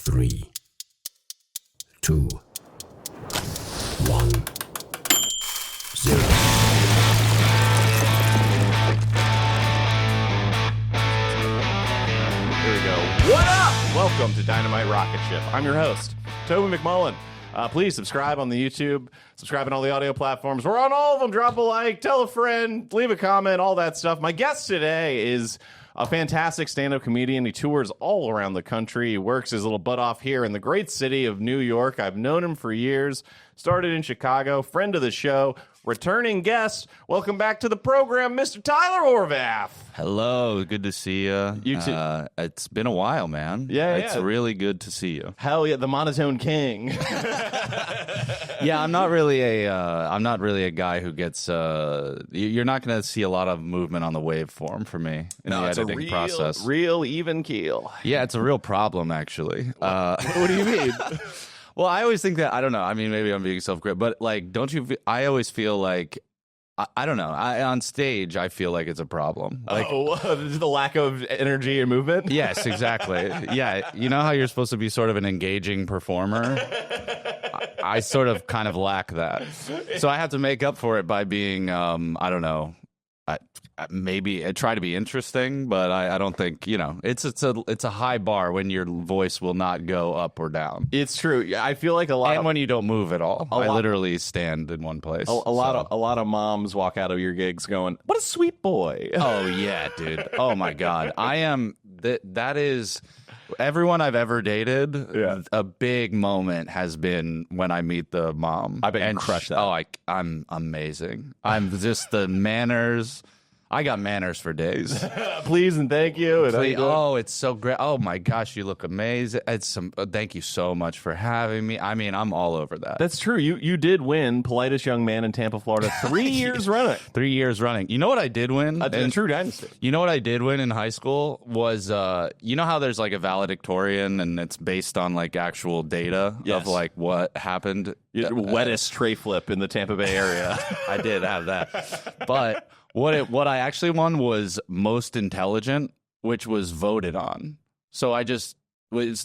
3, 2, 1, 0. Here we go. What up? Welcome to Dynamite Rocketship. I'm your host, Toby McMullen. Please subscribe on the YouTube, subscribe on all the audio platforms. We're on all of them. Drop a like, tell a friend, leave a comment, all that stuff. My guest today is a fantastic stand-up comedian. He tours all around the country. He works his little butt off here in the great city of New York. I've known him for years. Started in Chicago. Friend of the show. Returning guest. Welcome back to the program, Mr. Tyler Horvath. Hello, good to see you. You too. It's been a while, man. Yeah, it's really good to see you. Hell yeah, the monotone king. Yeah, I'm not really a guy who gets. You're not going to see a lot of movement on the waveform for me in the editing process. Real even keel. Yeah, it's a real problem actually. What do you mean? Well, I always think that, I don't know. I mean, maybe I'm being self-critical, but like, don't you? I always feel like, I don't know. On stage, I feel like it's a problem. Like, the lack of energy and movement? Yes, exactly. Yeah, you know how you're supposed to be sort of an engaging performer? I sort of kind of lack that. So I have to make up for it by being, I don't know, maybe I try to be interesting, but I don't think, you know, it's a high bar when your voice will not go up or down. It's true. I feel like when you don't move at all. I literally stand in one place. A lot of moms walk out of your gigs going, "What a sweet boy." Oh yeah, dude. Oh my God. I am that is everyone I've ever dated. Yeah. A big moment has been when I meet the mom. I bet you crush that. I'm amazing. I'm just the manners. I got manners for days. Please and thank you. And it's so great. Oh my gosh, you look amazing. Thank you so much for having me. I mean, I'm all over that. That's true. You did win politest young man in Tampa, Florida 3 years running. 3 years running. You know what I did win? A true dynasty. You know what I did win in high school was, you know how there's like a valedictorian and it's based on like actual data of like what happened? Wettest tray flip in the Tampa Bay area. I did have that. But what I actually won was most intelligent, which was voted on. So it's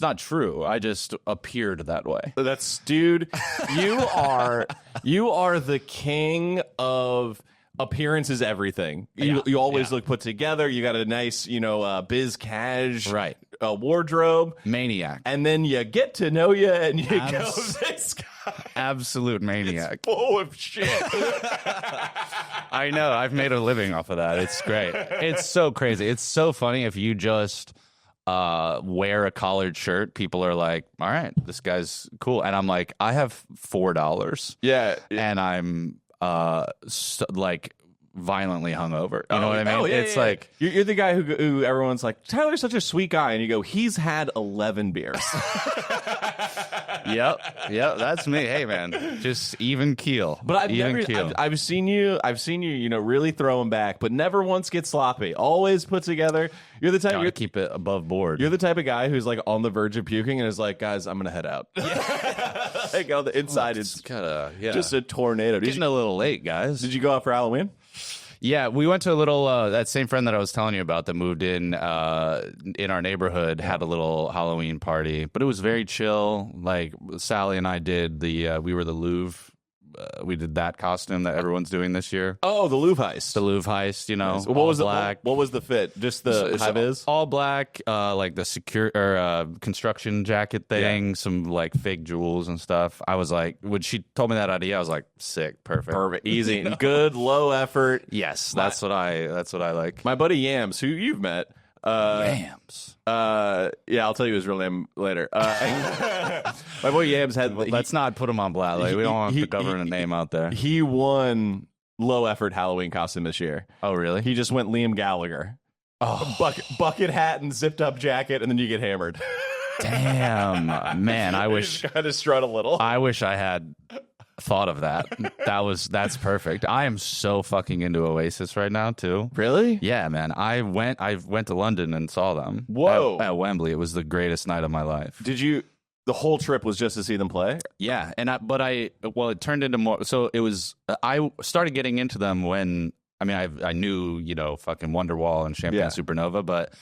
not true. I just appeared that way. That's, dude, you are the king of appearance is everything. You always look put together. You got a nice, biz cash wardrobe. Maniac. And then you get to know you and you go, this guy. Absolute maniac. It's full of shit. I know. I've made a living off of that. It's great. It's so crazy. It's so funny if you just wear a collared shirt. People are like, all right, this guy's cool. And I'm like, I have $4. Yeah. And I'm like violently hungover. You know what I mean? It's like you're the guy who everyone's like, Tyler's such a sweet guy, and you go, he's had 11 beers. Yep, that's me. Hey man, just even keel. But I've seen you, really throw them back, but never once get sloppy. Always put together. You're the type you keep it above board. You're the type of guy who's like on the verge of puking and is like, guys, I'm gonna head out. Like on the inside, it's just a tornado. Getting a little late, guys. Did you go out for Halloween? Yeah, we went to a little, that same friend that I was telling you about that moved in our neighborhood had a little Halloween party, but it was very chill. Like Sally and I did we were the Louvre. We did that costume that everyone's doing this year. Oh, the Louvre heist. The Louvre heist, Nice. What was black. What was the fit? Just the high vis? All black, like the construction jacket thing, some like fake jewels and stuff. I was like, when she told me that idea, I was like, sick, perfect, easy, good, low effort. Yes, that's what I like. My buddy Yams, who you've met. Yams. I'll tell you his real name later. My boy Yams had. Let's not put him on blast. Like, we don't want to cover a name out there. He won low effort Halloween costume this year. Oh, really? He just went Liam Gallagher. Oh, bucket hat and zipped up jacket, and then you get hammered. Damn, man! I wish kind of strut a little. I wish I had thought of that. That's perfect. I am so fucking into Oasis right now too. Really? Yeah, man. I went to London and saw them. Whoa. At Wembley. It was the greatest night of my life. Did you? The whole trip was just to see them play? Yeah, it turned into more. So it was. I started getting into them when I knew fucking Wonderwall and Champagne Supernova, but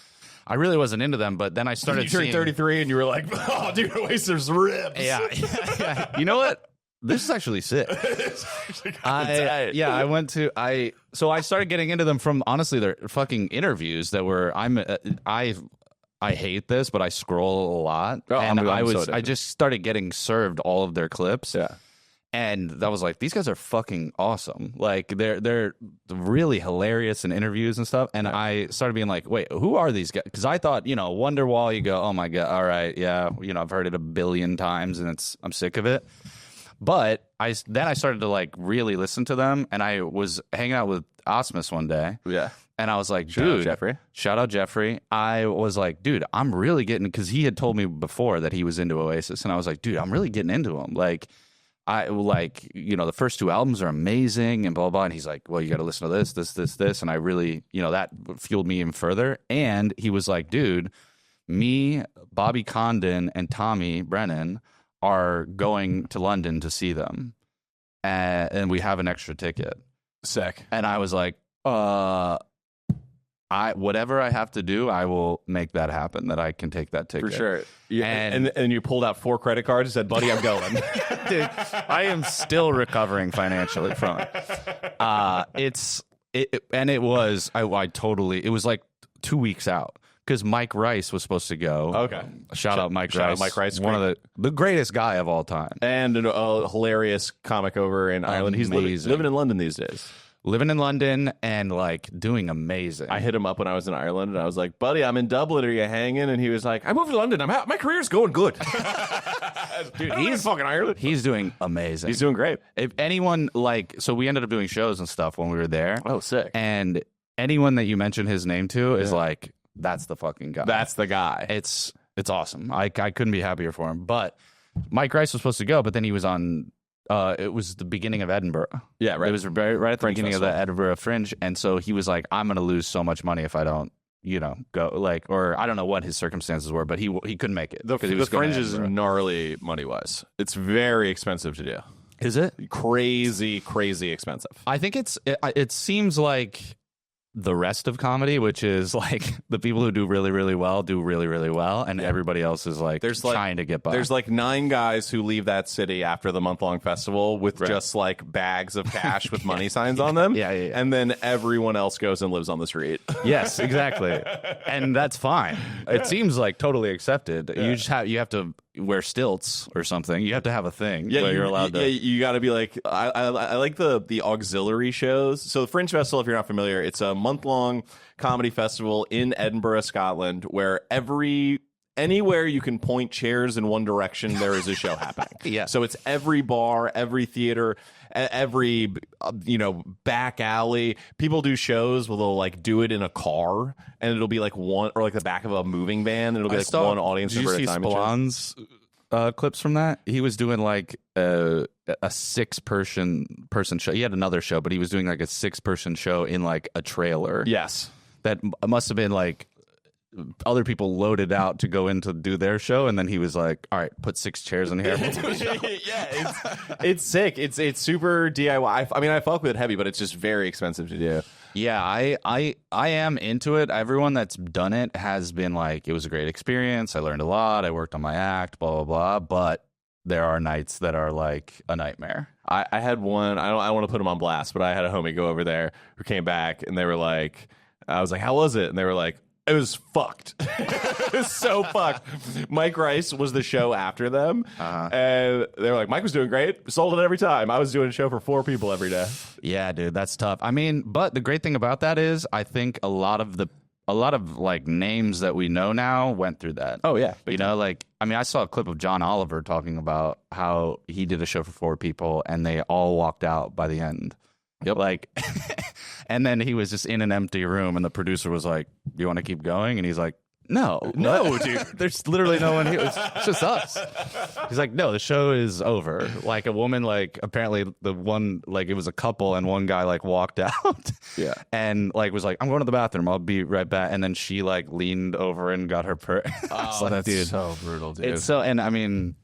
I really wasn't into them, but then I started You turned seeing 33 and you were like, oh, dude, Oasis rips. Yeah. You know what? This is actually sick. I went to so I started getting into them from honestly their fucking interviews that were I hate this, but I scroll a lot, and I just started getting served all of their clips. Yeah. And I was like, these guys are fucking awesome. Like they're really hilarious in interviews and stuff. And I started being like, wait, who are these guys? Because I thought, Wonderwall, you go, oh my God, all right, yeah, I've heard it a billion times and I'm sick of it. But then I started to like really listen to them, and I was hanging out with Osmus one day. Yeah. And I was like, Shout out dude, Jeffrey. Shout out Jeffrey. I was like, dude, I'm really getting, because he had told me before that he was into Oasis, and I was like, dude, I'm really getting into them. Like, the first two albums are amazing and blah, blah, blah. And he's like, well, you got to listen to this. And I really, that fueled me even further. And he was like, dude, me, Bobby Condon, and Tommy Brennan are going to London to see them. And we have an extra ticket. Sick. And I was like, whatever I have to do, I will make that happen, that I can take that ticket. For sure. Yeah, and you pulled out 4 credit cards and said, buddy, I'm going. Dude, I am still recovering financially from it. It was like 2 weeks out, because Mike Rice was supposed to go. Okay. Shout out Mike Rice. One of the greatest guy of all time. And a hilarious comic over in Ireland. He's living in London these days. Living in London and like doing amazing. I hit him up when I was in Ireland, and I was like, buddy, I'm in Dublin. Are you hanging? And he was like, I moved to London. My career's going good. Dude, he's fucking Ireland. He's doing amazing. He's doing great. If anyone so we ended up doing shows and stuff when we were there. Oh, sick. And anyone that you mention his name to is like, that's the fucking guy. That's the guy. It's awesome. I couldn't be happier for him. But Mike Rice was supposed to go, but then he was on. It was the beginning of Edinburgh. Yeah, right. It was right at the beginning Festival. of the Edinburgh Fringe, and so he was like, "I'm going to lose so much money if I don't, go." Like, or I don't know what his circumstances were, but he couldn't make it. The Fringe is gnarly money wise. It's very expensive to do. Is it crazy expensive? I think it seems like the rest of comedy, which is like the people who do really, really well, and everybody else is like trying to get by. There's like 9 guys who leave that city after the month-long festival with just like bags of cash with money signs on them. Yeah. And then everyone else goes and lives on the street. Yes, exactly. And that's fine. It seems like totally accepted. Yeah. You have to wear stilts or something. You have to have a thing where you're allowed to. Yeah, you got to be like, I like the auxiliary shows. So the Fringe Festival, if you're not familiar, it's a month-long comedy festival in Edinburgh, Scotland, where anywhere you can point chairs in one direction, there is a show happening. Yeah. So it's every bar, every theater, every back alley. People do shows where they'll like do it in a car, and it'll be like one, or like the back of a moving van, and it'll be like one audience member at a time. Did you see Spillon's clips from that? He was doing like a 6-person show. He had another show, but he was doing like a 6-person show in like a trailer. Yes. That must have been like other people loaded out to go in to do their show, and then he was like, all right, put 6 chairs in here. Yeah, it's sick. It's super DIY. I mean, I fuck with it heavy, but it's just very expensive to do. Yeah, I am into it. Everyone that's done it has been like, it was a great experience. I learned a lot. I worked on my act, blah, blah, blah. But there are nights that are like a nightmare. I had one, I don't want to put him on blast, but I had a homie go over there who came back, and they were like, I was like, how was it? And they were like, it was fucked. It was so fucked. Mike Rice was the show after them. And they were like, Mike was doing great. Sold it every time. I was doing a show for 4 people every day. Yeah, dude, that's tough. I mean, but the great thing about that is I think a lot of like names that we know now went through that. Oh, yeah. Like, I mean, I saw a clip of John Oliver talking about how he did a show for 4 people and they all walked out by the end. Yep. Like, and then he was just in an empty room, and the producer was like, "Do you want to keep going?" And he's like, "No, dude. There's literally no one here. It's just us." He's like, "No, the show is over." Like a woman, like apparently the one, like it was a couple, and one guy like walked out, and like was like, "I'm going to the bathroom. I'll be right back." And then she like leaned over and got her purse. Oh, that's so brutal, dude. It's so, and I mean,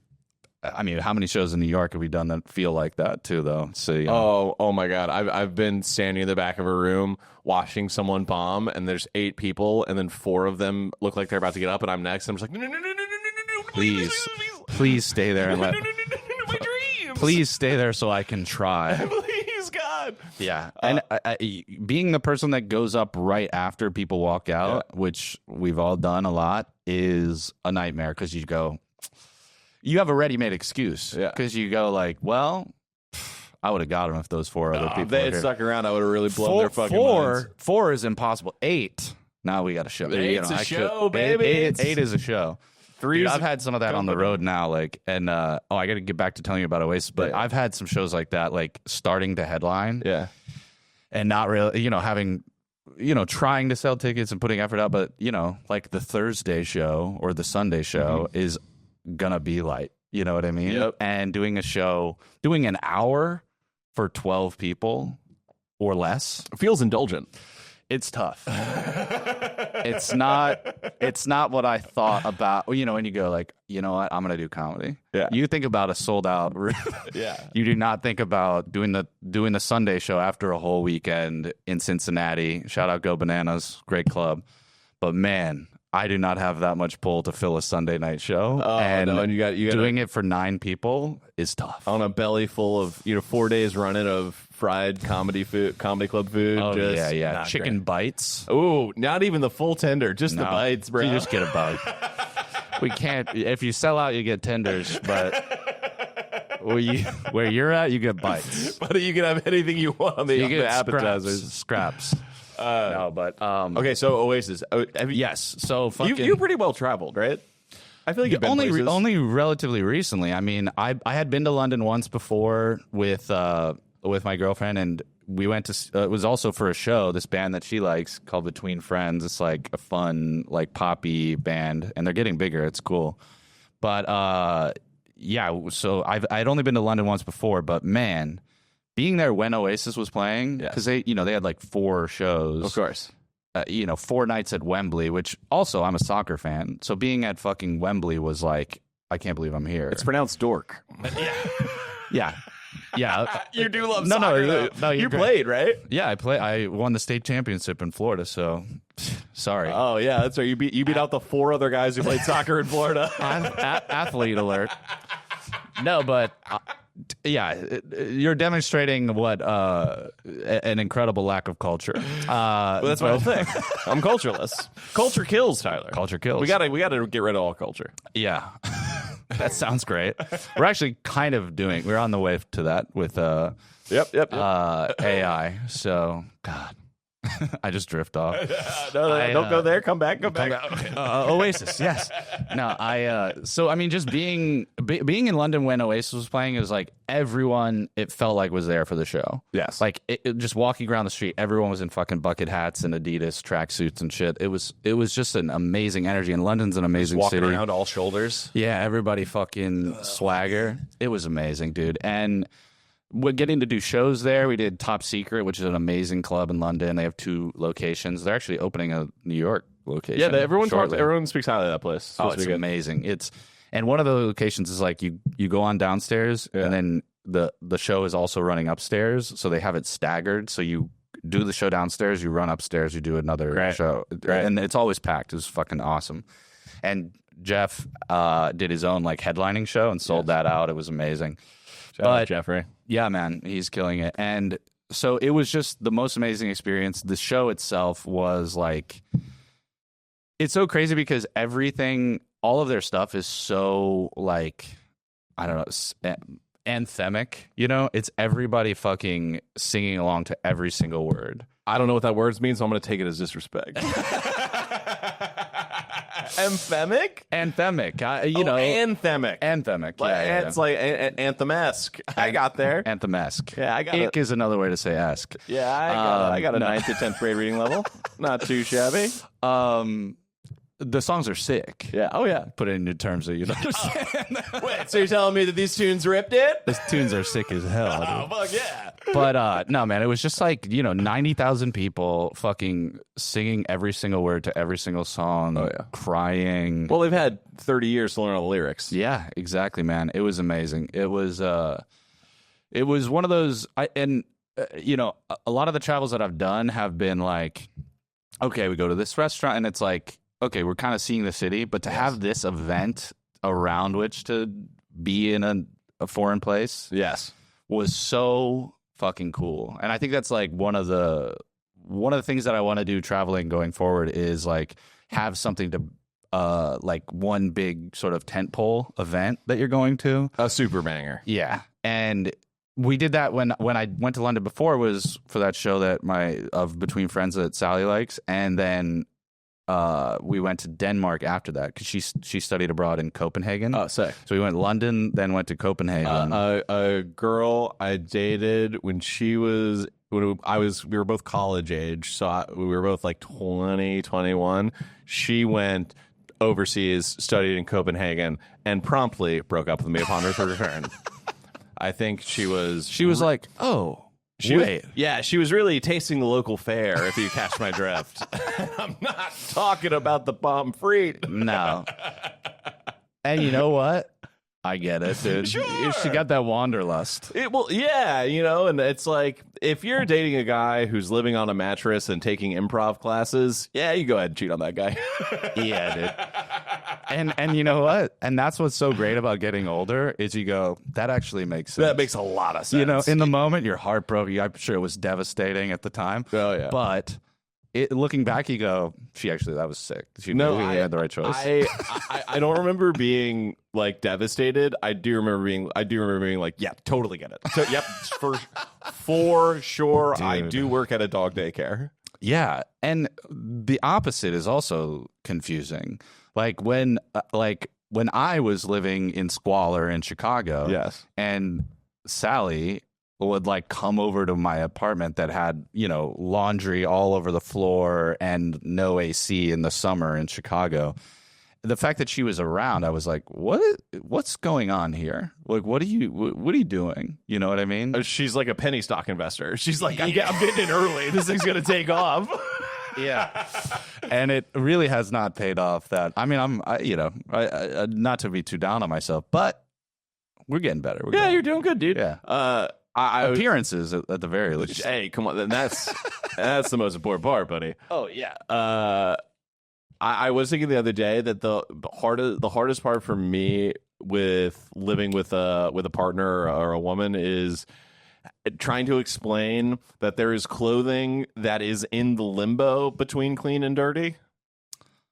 I mean, how many shows in New York have we done that feel like that too, though? So, you know. Oh my God. I've been standing in the back of a room watching someone bomb, and there's 8 people, and then 4 of them look like they're about to get up, and I'm next. And I'm just like, no, please stay there and let. My dreams. Please stay there so I can try. Please, God. Yeah, and being the person that goes up right after people walk out, which we've all done a lot, is a nightmare because you have a ready-made excuse because you go like, well, I would have got them if those 4 other people if they had stuck around, I would have really blown their fucking minds. 4 is impossible. 8, now we got a show. 8's a show, baby. 8 is a show. 3. Dude, I've had some of that on the road now, like, and I got to get back to telling you about Oasis, but I've had some shows like that, like starting to headline, and not really, having, trying to sell tickets and putting effort out, but like the Thursday show or the Sunday show is gonna be light, you know what I mean? Yep. And doing an hour for 12 people or less feels indulgent. It's tough. It's not what I thought about, when you go like, you know what, I'm going to do comedy. Yeah. You think about a sold out room. Yeah. You do not think about doing the Sunday show after a whole weekend in Cincinnati. Shout out Go Bananas, great club. But man, I do not have that much pull to fill a Sunday night show. And you got doing it for 9 people is tough. On a belly full of 4 days running of fried comedy club food. Oh, just yeah. Chicken bites. Ooh, not even the full tender, just the bites, bro. You just get a bite. We can't. If you sell out, you get tenders, but where you're at, you get bites. But you can have anything you want on the appetizers. Scraps. No, but okay. So Oasis. Yes. So fucking, you're pretty well traveled, right? I feel like you've been only relatively recently. I mean, I had been to London once before with my girlfriend, and we went to. It was also for a show. This band that she likes called Between Friends. It's like a fun, like poppy band, and they're getting bigger. It's cool, but yeah. So I'd only been to London once before, but man, being there when Oasis was playing, because they had like 4 shows, of course. 4 nights at Wembley, which also I'm a soccer fan. So being at fucking Wembley was like, I can't believe I'm here. It's pronounced dork. Yeah. You do love soccer. No, you played, right? Yeah, I won the state championship in Florida, so sorry. Oh, yeah, that's right. You beat out the 4 other guys who played soccer in Florida. Athlete alert. No, but yeah, you're demonstrating what an incredible lack of culture. Well, that's my whole thing. I'm cultureless. Culture kills, Tyler. Culture kills. We gotta get rid of all culture. Yeah. That sounds great. We're actually kind of we're on the way to that with Yep. AI. So, God, I just drift off. No, don't go there. Come back. Okay. Oasis, yes. No, so I mean, just being in London when Oasis was playing, it was like everyone, it felt like was there for the show. Yes. Like just walking around the street, everyone was in fucking bucket hats and Adidas tracksuits and shit. It was just an amazing energy, and London's an amazing walking city. Around all shoulders. Yeah, everybody fucking swagger. It was amazing, dude. And we're getting to do shows there. We did Top Secret, which is an amazing club in London. They have 2 locations. They're actually opening a New York location. Yeah, everyone speaks highly of that place. It's amazing. And one of the locations is like you go on downstairs, and then the show is also running upstairs. So they have it staggered. So you do the show downstairs, you run upstairs, you do another show, and it's always packed. It was fucking awesome. And Jeff did his own like headlining show and sold that out. It was amazing. Shout out Jeffrey. Yeah, man, he's killing it. And so it was just the most amazing experience. The show itself was like, it's so crazy because all of their stuff is so like, I don't know, anthemic, It's everybody fucking singing along to every single word. I don't know what that word means, so I'm going to take it as disrespect. Anthemic? Anthemic. Anthemic. Anthemic. Yeah. It's like anthemesque. I got there. Anthemesque. Yeah, I got it. Ick is another way to say ask. Yeah, I got a 9th to 10th grade reading level. Not too shabby. The songs are sick. Yeah. Oh, yeah. Put it into terms that you understand. Wait, so you're telling me that these tunes ripped it? These tunes are sick as hell. Oh, fuck yeah. But no, man, it was just like, 90,000 people fucking singing every single word to every single song, crying. Well, they've had 30 years to learn all the lyrics. Yeah, exactly, man. It was amazing. It was one of those, a lot of the travels that I've done have been like, okay, we go to this restaurant and it's like, okay, we're kind of seeing the city, but to have this event around which to be in a foreign place, was so fucking cool. And I think that's like one of the things that I want to do traveling going forward is like have something to like one big sort of tentpole event that you're going to. A super banger. Yeah. And we did that when I went to London before, was for that show that of Between Friends that Sally likes, and then we went to Denmark after that because she studied abroad in Copenhagen. Oh, sick. So we went to London, then went to Copenhagen. A girl I dated when we were both college age, so we were both like 20, 21. She went overseas, studied in Copenhagen, and promptly broke up with me upon her return. I think she was like, oh. She was really tasting the local fare, if you catch my drift. I'm not talking about the pommes frites. No. And you know what? I get it, dude. Sure. She got that wanderlust. And it's like, if you're dating a guy who's living on a mattress and taking improv classes, you go ahead and cheat on that guy. Yeah, dude. And you know what? And that's what's so great about getting older is you go, that actually makes sense. That makes a lot of sense. In the moment, you're heartbroken. I'm sure it was devastating at the time. Oh, yeah. But looking back, you go, that was sick. She had the right choice. I don't remember being like devastated. I do remember being like, yeah, totally get it. So, yep, for sure. Dude. I do work at a dog daycare. Yeah, and the opposite is also confusing. Like when I was living in squalor in Chicago, and Sally would like come over to my apartment that had, laundry all over the floor and no AC in the summer in Chicago. The fact that she was around, I was like, what's going on here? Like, what are you doing? You know what I mean? She's like a penny stock investor. She's like, I'm getting in early. This thing's going to take off. Yeah. And it really has not paid off that. I mean, I not to be too down on myself, but we're getting better. You're doing good, dude. Yeah. Appearances at the very least. Hey, come on. That's the most important part, buddy. Oh, yeah. I was thinking the other day that the hardest part for me with living with a partner or a woman is trying to explain that there is clothing that is in the limbo between clean and dirty.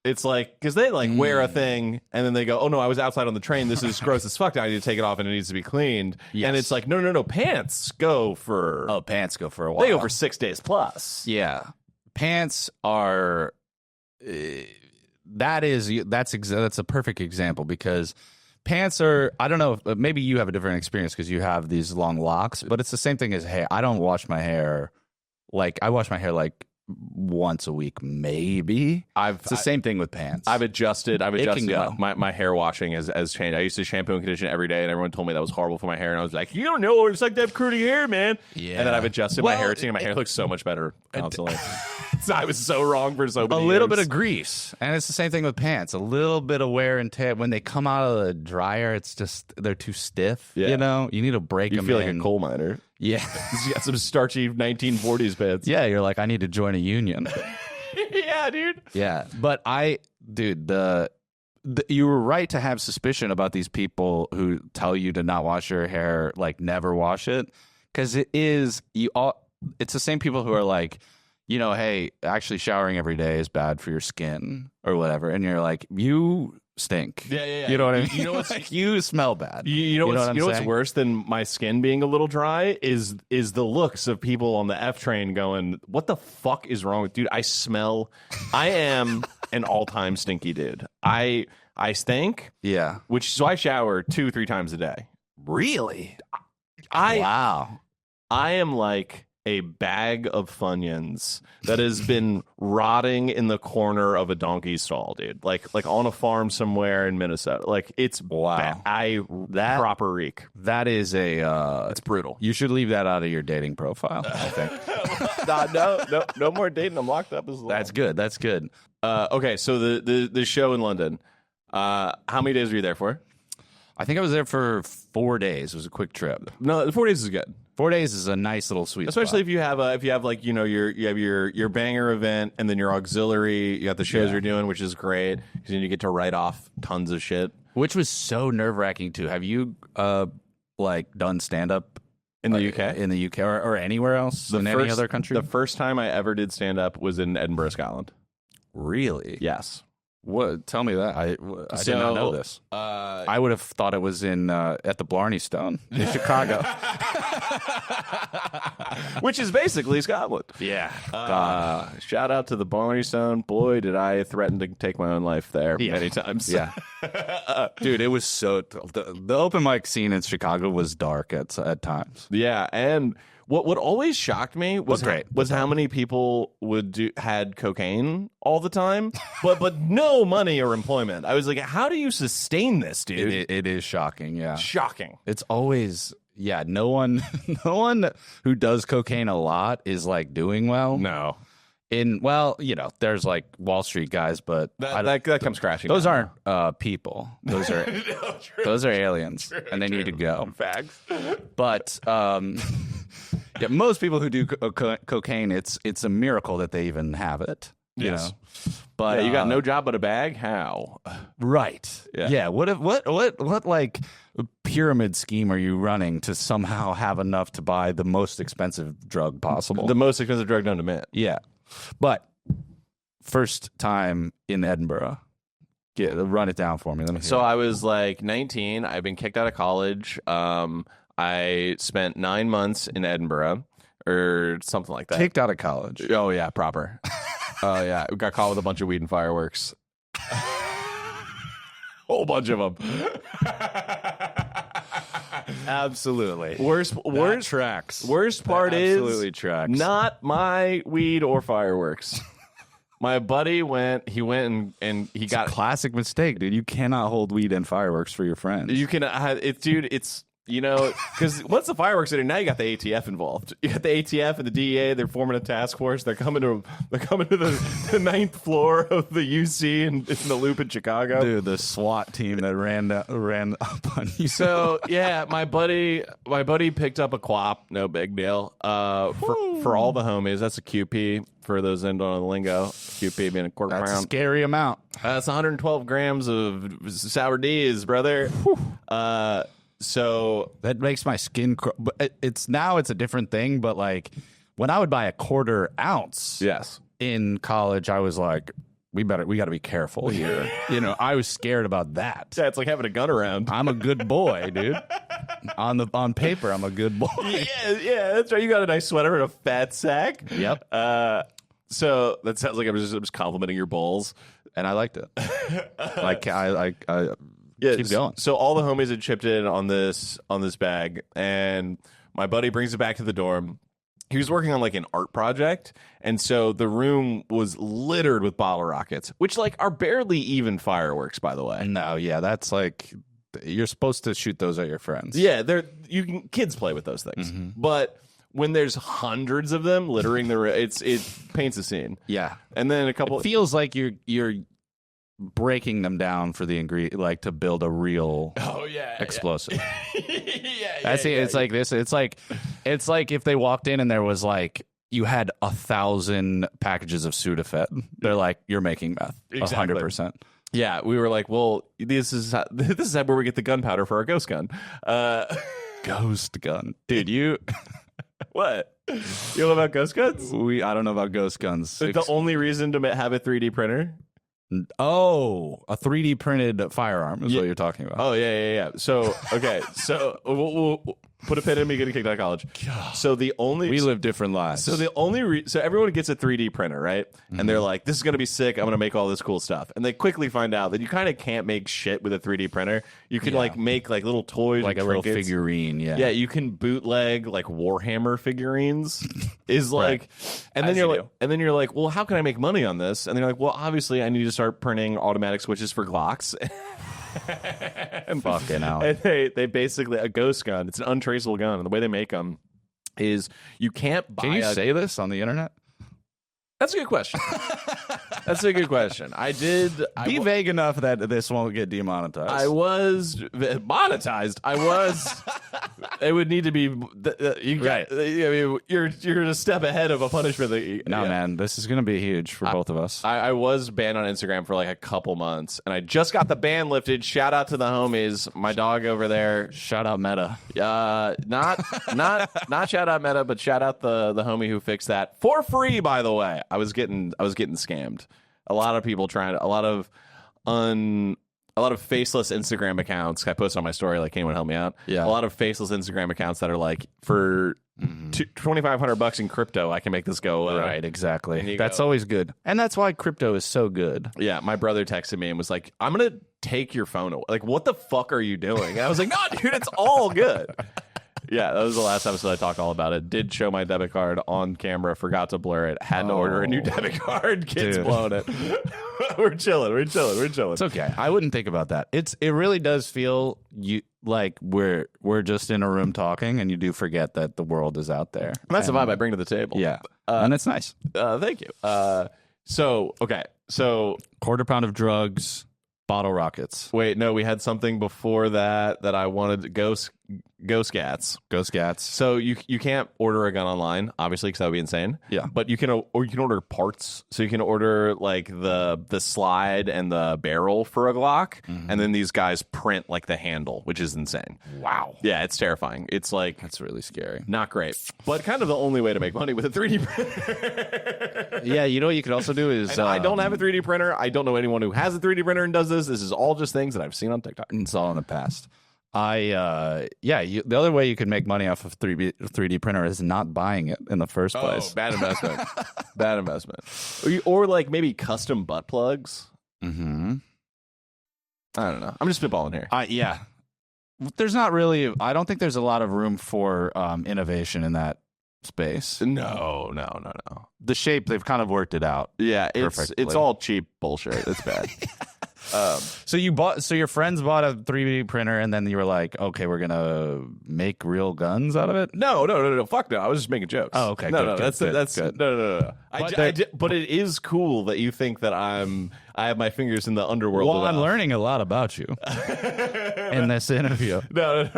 It's like, because they like wear a thing and then they go, oh no, I was outside on the train. This is gross as fuck. Now I need to take it off and it needs to be cleaned. Yes. And it's like, no. Pants go for a while. They go for 6 days plus. Yeah. Pants are, that's a perfect example because pants are, I don't know, maybe you have a different experience because you have these long locks, but it's the same thing as hair. I don't wash my hair. Like I wash my hair like once a week, maybe. It's the same thing with pants. I've adjusted my hair washing has changed. I used to shampoo and condition every day and everyone told me that was horrible for my hair and I was like, you don't know what it's like to have curly hair, man. Yeah. And then I've adjusted my hair and my hair looks so much better constantly. I was so wrong for so many years. A little bit of grease. And it's the same thing with pants. A little bit of wear and tear. When they come out of the dryer, it's just, they're too stiff. Yeah. You need to break them in. You feel like a coal miner. Yeah. You got some starchy 1940s pants. Yeah, you're like, I need to join a union. Yeah, dude. Yeah. But you were right to have suspicion about these people who tell you to not wash your hair, like never wash it. Because it's the same people who are like, hey, actually showering every day is bad for your skin or whatever. And you're like, you stink. Yeah. You know what I mean? You know what's like, you smell bad. You know what's worse than my skin being a little dry is the looks of people on the F train going, what the fuck is wrong with dude? I am an all-time stinky dude. I stink. Yeah. So I shower 2-3 times a day. Really? Wow. I am like a bag of Funyuns that has been rotting in the corner of a donkey stall, dude. Like on a farm somewhere in Minnesota. Like it's Wow. that proper reek. That is It's brutal. you should leave that out of your dating profile, I think. No more dating. I'm locked up as long. That's good. That's good. Okay, so the show in London. How many days were you there for? I think I was there for 4 days. It was a quick trip. No, 4 days is good. 4 days is a nice little sweet Especially spot. if you have like, you know, your banger event and then your auxiliary, you got the shows you're doing, which is great because then you get to write off tons of shit. Which was so nerve-wracking too. Have you like done stand-up In the UK? In the UK or anywhere else in any other country? The first time I ever did stand up was in Edinburgh, Scotland. Really? Yes. What? Tell me that. I did not know this. I would have thought it was in at the Blarney Stone in Chicago. Which is basically Scotland. Yeah. Shout out to the Barney Stone. Boy, did I threaten to take my own life there many times. Yeah. Dude, it was so the open mic scene in Chicago was dark at times. Yeah, and what always shocked me was how many people had cocaine all the time, but no money or employment. I was like, how do you sustain this, dude? It is shocking. Yeah. Shocking. It's always no one who does cocaine a lot is like doing well. No. There's like Wall Street guys, but that comes crashing. Those down. aren't people. Those are those are aliens, and they need to go. Facts. But most people who do cocaine, it's a miracle that they even have it. You know, but you got no job but a bag. How? Right? Yeah. What like pyramid scheme are you running to somehow have enough to buy the most expensive drug possible? The most expensive drug known to man. Yeah. But first time in Edinburgh, run it down for me. Let me hear So it. I was like 19. I've been kicked out of college. I spent 9 months in Edinburgh or something like that. Kicked out of college. Oh, yeah, proper. Oh, yeah. We got caught with a bunch of weed and fireworks. Whole bunch of them. Absolutely. Worst tracks. Worst part Absolutely is tracks. not my weed or fireworks. My buddy went and he got Classic mistake, dude. You cannot hold weed and fireworks for your friends. You can, it's, you know, because once the fireworks are in, now you got the ATF involved. You got the ATF and the DEA. They're forming a task force. They're coming to the ninth floor of the UC in the Loop in Chicago. Dude, the SWAT team that ran up on you. So yeah, my buddy picked up a quap. No big deal. For all the homies, that's a QP. For those that don't know the lingo, QP being a quarter That's pound. a scary amount. That's 112 grams of sour D's, brother. So That makes my skin. But it's a different thing. But like when I would buy a quarter ounce, yes, in college, I was like, we got to be careful here. You know, I was scared about that. yeah, it's like having a gun around. I'm a good boy, dude. On paper, I'm a good boy. Yeah, that's right. You got a nice sweater and a fat sack. Yep. So that sounds like I'm just complimenting your balls. And I liked it. Like I Yeah, keep going. So all the homies had chipped in on this bag, and my buddy brings it back to the dorm. He was working on like an art project, and so the room was littered with bottle rockets, which like are barely even fireworks, by the way. No, yeah, that's like you're supposed to shoot those at your friends. Yeah, kids play with those things, but when there's hundreds of them littering the room, it paints a scene. Yeah. And then a couple It feels like you're breaking them down for the ingredient, like to build a real explosive. That's it. It's like this. It's like if they walked in and there was like you had 1,000 packages of Sudafed. They're like, you're making meth. Exactly. 100%. Yeah, we were like, well, this is where we get the gunpowder for our ghost gun. Ghost gun, dude. You what? You know about ghost guns? I don't know about ghost guns. The only reason to have a 3D printer. Oh, a 3D printed firearm is what you're talking about. Oh yeah. So okay, so Put a pin in me getting kicked out of college. So the only We live different lives. So the only so everyone gets a 3D printer, right? And they're like, "This is gonna be sick. I'm gonna make all this cool stuff." And they quickly find out that you kind of can't make shit with a 3D printer. You can like make like little toys, like and a little trinkets. figurine. Yeah. Yeah, you can bootleg like Warhammer figurines. Is like, and then As you're you like, do. and then you're like, well, how can I make money on this? And they're like, well, obviously, I need to start printing automatic switches for Glocks. And Fucking hell. And they basically a ghost gun. It's an untraceable gun, and the way they make them is you can't buy. Can you say this on the internet? That's a good question. That's a good question. Be vague enough that this won't get demonetized. I was monetized. I was. It would need to be. Right. I mean, you're a step ahead of a punishment. No, man, this is going to be huge for both of us. I was banned on Instagram for like a couple months, and I just got the ban lifted. Shout out to the homies. My dog over there. Shout out Meta. Not shout out Meta, but shout out the homie who fixed that for free. By the way, I was getting scammed. A lot of people trying to. A lot of faceless Instagram accounts. I posted on my story like, anyone help me out? Yeah. A lot of faceless Instagram accounts that are like, for $2,500 in crypto, I can make this go away. Right, exactly. That's go. always good. And that's why crypto is so good. Yeah, my brother texted me and was like, I'm going to take your phone away. Like, what the fuck are you doing? And I was like, no, dude, it's all good. Yeah, that was the last episode I talked all about it. Did show my debit card on camera, forgot to blur it, had to order a new debit card, kids Dude. blown it. We're chilling. It's okay. I wouldn't think about that. It really does feel like we're just in a room talking, and you do forget that the world is out there. That's the vibe I bring to the table. Yeah, and it's nice. Thank you. So Quarter pound of drugs, bottle rockets, wait, no, we had something before that I wanted. Ghost Gats. ghost gats. So you can't order a gun online, obviously, because that would be insane. Yeah. But you can order parts. So you can order like the slide and the barrel for a Glock, and then these guys print like the handle, which is insane. Wow. Yeah, it's terrifying. It's like That's really scary. not great, but kind of the only way to make money with a 3D printer. Yeah, you know what you could also do is I don't have a 3D printer. I don't know anyone who has a 3D printer and does this. This is all just things that I've seen on TikTok. It's all in the past. The other way you could make money off of 3D printer is not buying it in the first place. Oh, bad investment. Bad investment. Or like maybe custom butt plugs. Mm-hmm. I don't know. I'm just spitballing here. Yeah. There's not really. I don't think there's a lot of room for innovation in that space. No. The shape, they've kind of worked it out. Yeah, Perfectly. it's all cheap bullshit. It's bad. So your friends bought a 3D printer, and then you were like, okay, we're gonna make real guns out of it. No. Fuck no. I was just making jokes. Oh, okay. No. Good, That's good. no. But it is cool that you think that I have my fingers in the underworld. Well, I'm enough. learning a lot about you in this interview. No.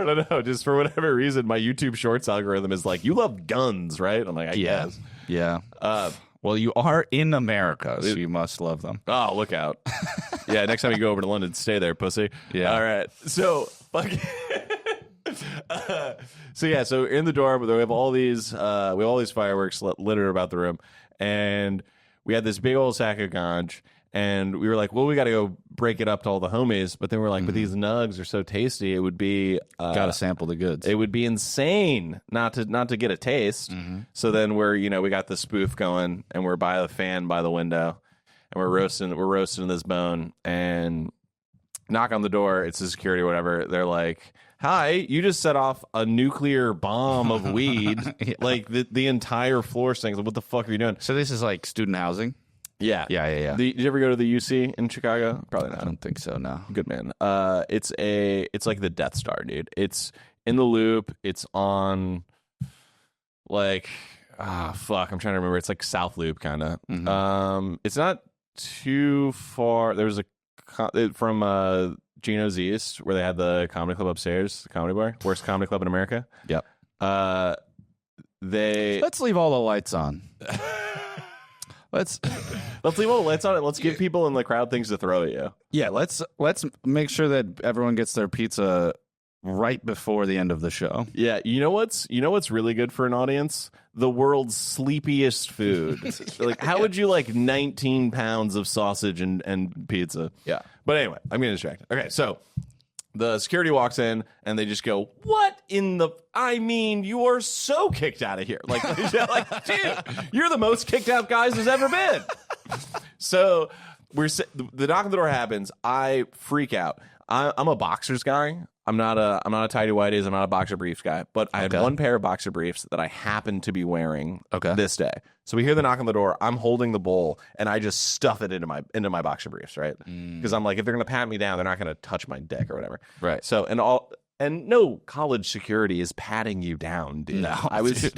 Just for whatever reason, my YouTube Shorts algorithm is like, you love guns, right? I'm like, I guess. Yeah. Well, you are in America, so you must love them. Oh, look out. Yeah, next time you go over to London, stay there, pussy. Yeah. All right. So, fuck. So in the dorm, we have all these fireworks littered about the room, and we had this big old sack of ganj, and we were like, well, we got to go break it up to all the homies, but then we're like, but these nugs are so tasty, it would be Got to sample the goods. it would be insane not to get a taste. So then we got the spoof going, and we're by the fan by the window, and we're roasting this bone, and knock on the door. It's the security or whatever. They're like, hi, you just set off a nuclear bomb of weed. Yeah. Like the entire floor stinks. What the fuck are you doing? So this is like student housing? Yeah. Yeah. Did you ever go to the UC in Chicago? Probably I not. don't think so, no. Good man. It's like the Death Star, dude. It's in the Loop. It's on like fuck. I'm trying to remember. It's like South Loop kind of. It's not too far. There's from Gino's East where they had the comedy club upstairs, the comedy bar, worst comedy club in America. Yep. Let's Let's leave all the lights on. Let's leave all the lights on and let's give people in the crowd things to throw at you. Yeah, let's make sure that everyone gets their pizza right before the end of the show. Yeah, you know what's really good for an audience? The world's sleepiest food. Like, how would you like 19 pounds of sausage and pizza? Yeah. But anyway, I'm getting distracted. Okay, so the security walks in and they just go, "What in the? I mean, you are so kicked out of here! Like, dude, you're the most kicked out guys there's ever been." So the knock on the door happens. I freak out. I'm a boxers guy. I'm not a tidy whities. I'm not a boxer briefs guy. But I had one pair of boxer briefs that I happened to be wearing this day. So we hear the knock on the door. I'm holding the bowl and I just stuff it into my boxer briefs, right? Because I'm like, if they're gonna pat me down, they're not gonna touch my dick or whatever, right? So and no college security is patting you down, dude. No, I was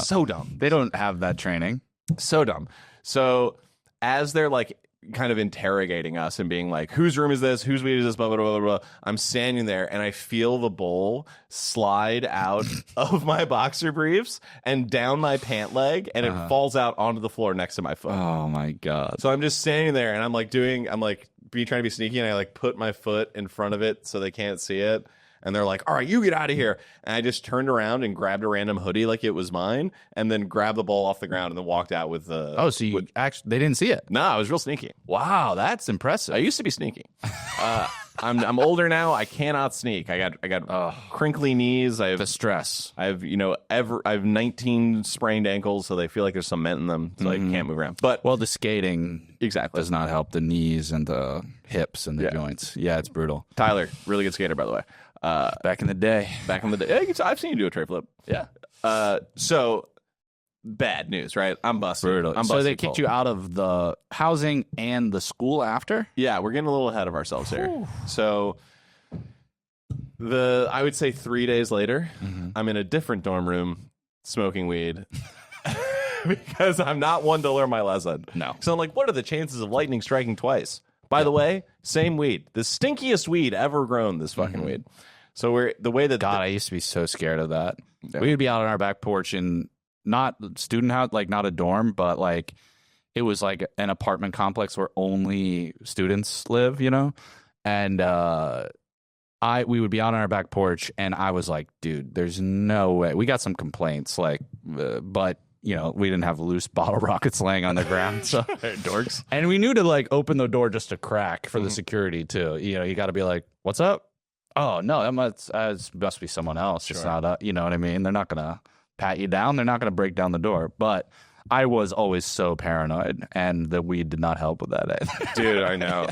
so dumb. They don't have that training. So dumb. So as they're like kind of interrogating us and being like, whose room is this? Whose weed is this? Blah, blah, blah, blah, blah. I'm standing there and I feel the bowl slide out of my boxer briefs and down my pant leg, and it falls out onto the floor next to my foot. Oh my God. So I'm just standing there and I'm like trying to be sneaky, and I like put my foot in front of it so they can't see it. And they're like, all right, you get out of here. And I just turned around and grabbed a random hoodie like it was mine, and then grabbed the bowl off the ground and then walked out with the... Oh, so actually, they didn't see it? No, I was real sneaky. Wow, that's impressive. I used to be sneaky. I'm older now. I cannot sneak. I got crinkly knees. I have the stress. I have 19 sprained ankles, so they feel like there's some cement in them, so I can't move around. But the skating does not help the knees and the hips and the joints. Yeah, it's brutal. Tyler, really good skater, by the way. Back in the day. I've seen you do a tray flip. Yeah. So bad news, right? I'm busted. Brutal. So they kicked you out of the housing and the school after? Yeah, we're getting a little ahead of ourselves here. So I would say 3 days later, I'm in a different dorm room smoking weed. Because I'm not one to learn my lesson. No. So I'm like, what are the chances of lightning striking twice? By the way, same weed. The stinkiest weed ever grown, this fucking weed. So I used to be so scared of that. Yeah. We would be out on our back porch in not student house, like not a dorm, but like it was like an apartment complex where only students live, you know? And we would be out on our back porch, and I was like, dude, there's no way. We got some complaints, like, but you know, we didn't have loose bottle rockets laying on the ground. So dorks. And we knew to like open the door just a crack for the security too. You know, you got to be like, what's up? Oh no, that must be someone else. Sure. It's not, you know what I mean? They're not going to pat you down. They're not going to break down the door. But I was always so paranoid, and the weed did not help with that. Dude, I know.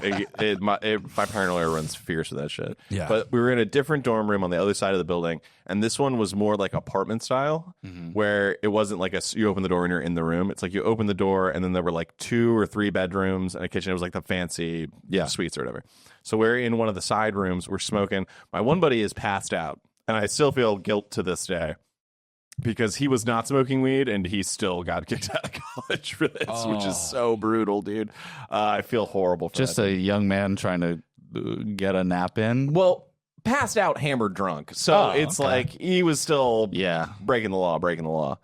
My paranoia runs fierce with that shit. Yeah. But we were in a different dorm room on the other side of the building, and this one was more like apartment style, where it wasn't like you open the door and you're in the room. It's like you open the door, and then there were like 2 or 3 bedrooms and a kitchen. It was like the fancy suites or whatever. So we're in one of the side rooms. We're smoking. My one buddy is passed out, and I still feel guilt to this day, because he was not smoking weed and he still got kicked out of college for this, which is so brutal, dude. I feel horrible for just that. A young man trying to get a nap in. Well, passed out, hammered, drunk. So it's like he was still breaking the law.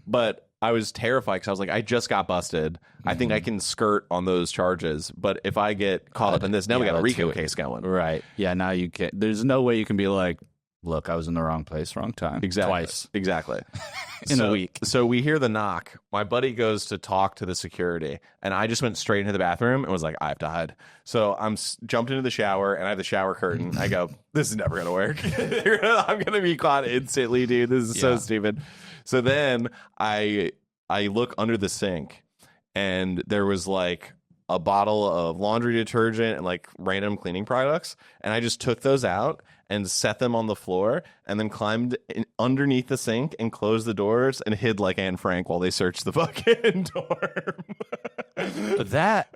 But I was terrified because I was like, I just got busted. I think I can skirt on those charges. But if I get caught up in this, now we got a RICO case going. Right. Yeah, now you can't. There's no way you can be like, look, I was in the wrong place, wrong time. Exactly. Twice. Exactly. in a week. So we hear the knock. My buddy goes to talk to the security, and I just went straight into the bathroom and was like, I have to hide. So I'm jumped into the shower, and I have the shower curtain. I go, this is never going to work. I'm going to be caught instantly, dude. This is so stupid. So then I look under the sink, and there was like a bottle of laundry detergent and like random cleaning products. And I just took those out and set them on the floor, and then climbed underneath the sink and closed the doors and hid like Anne Frank while they searched the fucking dorm. That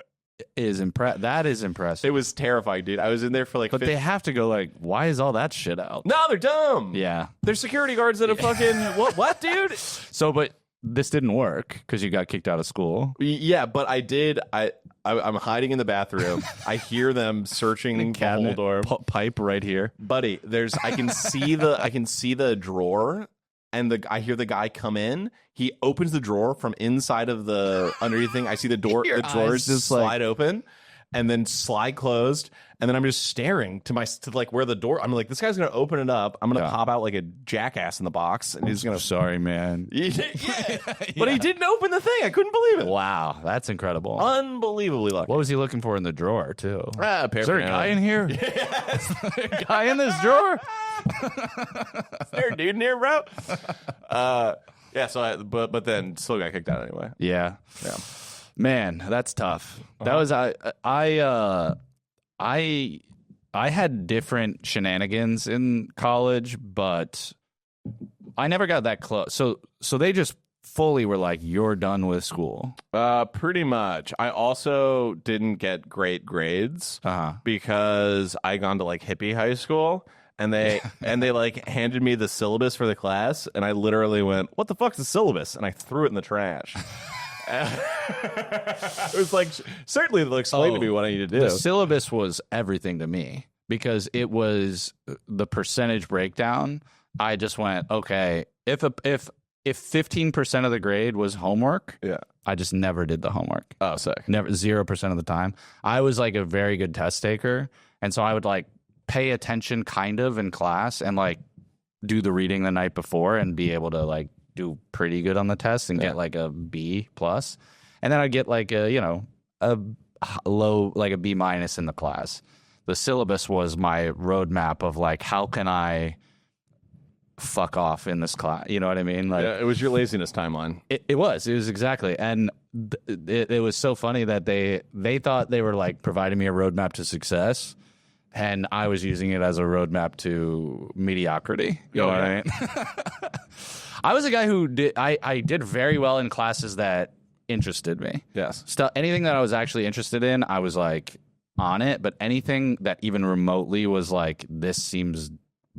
is impressive. It was terrifying, dude. I was in there for like... But they have to go like, why is all that shit out? No, they're dumb. Yeah. They're security guards that are fucking... What, dude? So, but this didn't work because you got kicked out of school. Yeah, but I did... I'm hiding in the bathroom. I hear them searching the whole door. Pipe right here, buddy. I can see the drawer, and I hear the guy come in. He opens the drawer from inside of the underneath thing. I see the door. The drawers just slide open, and then slide closed, and then I'm just staring to like where the door. I'm like, this guy's gonna open it up. I'm gonna pop out like a jackass in the box, and he's gonna. Sorry, man. Yeah. But he didn't open the thing. I couldn't believe it. Wow, that's incredible. Unbelievably lucky. What was he looking for in the drawer too? Is there a guy in here? Yes. Is there a guy in this drawer? Is there a dude in here, bro? Yeah. So, but then still got kicked out anyway. Yeah. Yeah. Man, that's tough. That was I had different shenanigans in college, but I never got that close. So they just fully were like, "You're done with school." Pretty much. I also didn't get great grades because I gone to like hippie high school. And they like handed me the syllabus for the class, and I literally went, "What the fuck's the syllabus?" And I threw it in the trash. It was like, certainly they'll explain to me what I need to do. The syllabus was everything to me because it was the percentage breakdown. I just went, okay, if 15% of the grade was homework, I just never did the homework. Oh, sick. Never 0% of the time. I was like a very good test taker, and so I would like pay attention kind of in class and like do the reading the night before and be able to like do pretty good on the test and get like a B plus, and then I'd get like a low, like a B minus in the class. The syllabus was my roadmap of like, how can I fuck off in this class? You know what I mean? Like, it was your laziness timeline. It was exactly, and it was so funny that they thought they were like providing me a roadmap to success. And I was using it as a roadmap to mediocrity. You know what I mean? I was a guy who I did very well in classes that interested me. Yes. Anything that I was actually interested in, I was like on it. But anything that even remotely was like, this seems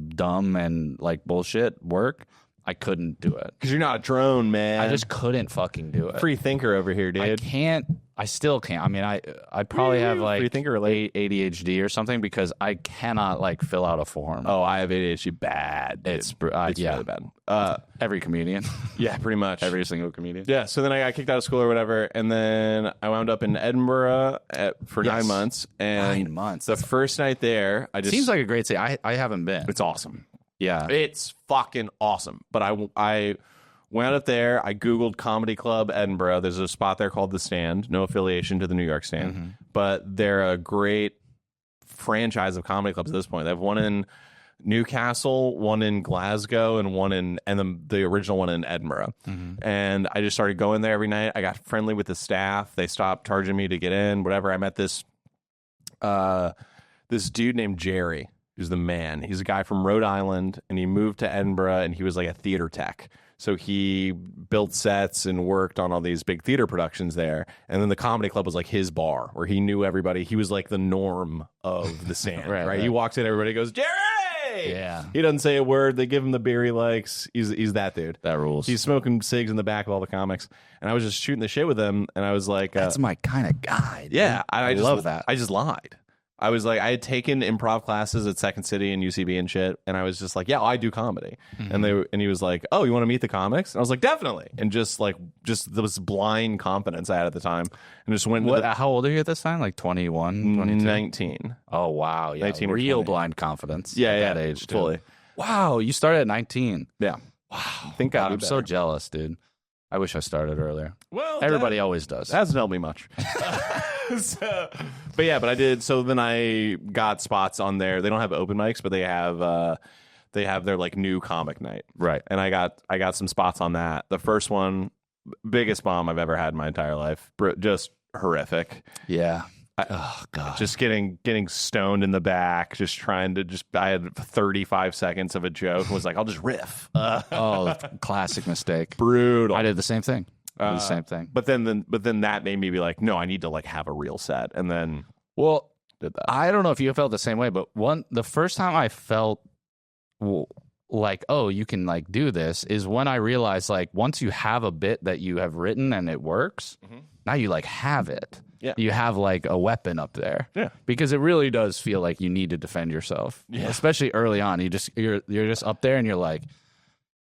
dumb and like bullshit work, I couldn't do it. Because you're not a drone, man. I just couldn't fucking do it. Free thinker over here, dude. I still can't. I mean, I probably have like free thinker ADHD or something because I cannot like fill out a form. Oh, I have ADHD bad. Dude. It's really bad. Every comedian. Yeah, pretty much. Every single comedian. Yeah, so then I got kicked out of school or whatever, and then I wound up in Edinburgh for 9 months. And 9 months. The first night there, I just... Seems like a great city. I haven't been. It's awesome. Yeah. It's fucking awesome. But I went up there. I Googled Comedy Club Edinburgh. There's a spot there called The Stand. No affiliation to the New York Stand. Mm-hmm. But they're a great franchise of comedy clubs at this point. They have one in Newcastle, one in Glasgow, and one in the original one in Edinburgh. Mm-hmm. And I just started going there every night. I got friendly with the staff. They stopped charging me to get in, whatever. I met this dude named Jerry. Who's the man. He's a guy from Rhode Island, and he moved to Edinburgh, and he was like a theater tech. So he built sets and worked on all these big theater productions there. And then the comedy club was like his bar, where he knew everybody. He was like the norm of the Stand, right? He walks in, everybody goes, Jerry! Yeah. He doesn't say a word. They give him the beer he likes. He's that dude. That rules. He's smoking cigs in the back of all the comics. And I was just shooting the shit with him, and I was like... That's my kind of guy. Dude. Yeah. I love that. I just lied. I was like, I had taken improv classes at Second City and UCB and shit, and I was just like, yeah, I do comedy. Mm-hmm. And he was like, oh, you want to meet the comics? And I was like, definitely. And just this blind confidence I had at the time, and just went. How old are you at this time? Like 21, 22? 19. Oh wow, yeah, 19 real blind confidence. Yeah, at yeah, that age, fully. Dude. Wow, you started at 19. Yeah. Wow. I think God, I'm so jealous, dude. I wish I started earlier. Well, everybody always does. That hasn't helped me much. But I did. So then I got spots on there. They don't have open mics, but they have their like new comic night, right? And I got some spots on that. The first one, biggest bomb I've ever had in my entire life. Just horrific. Yeah. Oh god. Just getting stoned in the back, just trying to I had 35 seconds of a joke and was like, I'll just riff. Classic mistake. Brutal. I did the same thing. The same thing. But then that made me be like, no, I need to like have a real set. And then did that. I don't know if you felt the same way, but the first time I felt like, oh, you can like do this is when I realized like once you have a bit that you have written and it works, now you like have it. Yeah. You have like a weapon up there. Yeah. Because it really does feel like you need to defend yourself. Yeah. Especially early on. You're just up there and you're like,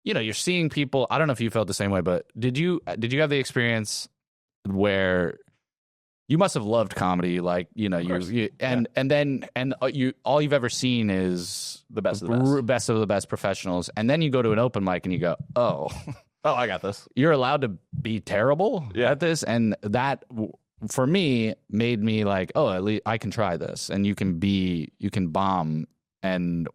you know, you're seeing people. I don't know if you felt the same way, but did you have the experience where you must have loved comedy, like you all you've ever seen is The best of the best. best of the best professionals, and then you go to an open mic and you go, oh, Oh, I got this. you're allowed to be terrible Yeah. at this, and that for me made me like, oh, at least I can try this, and you can bomb, and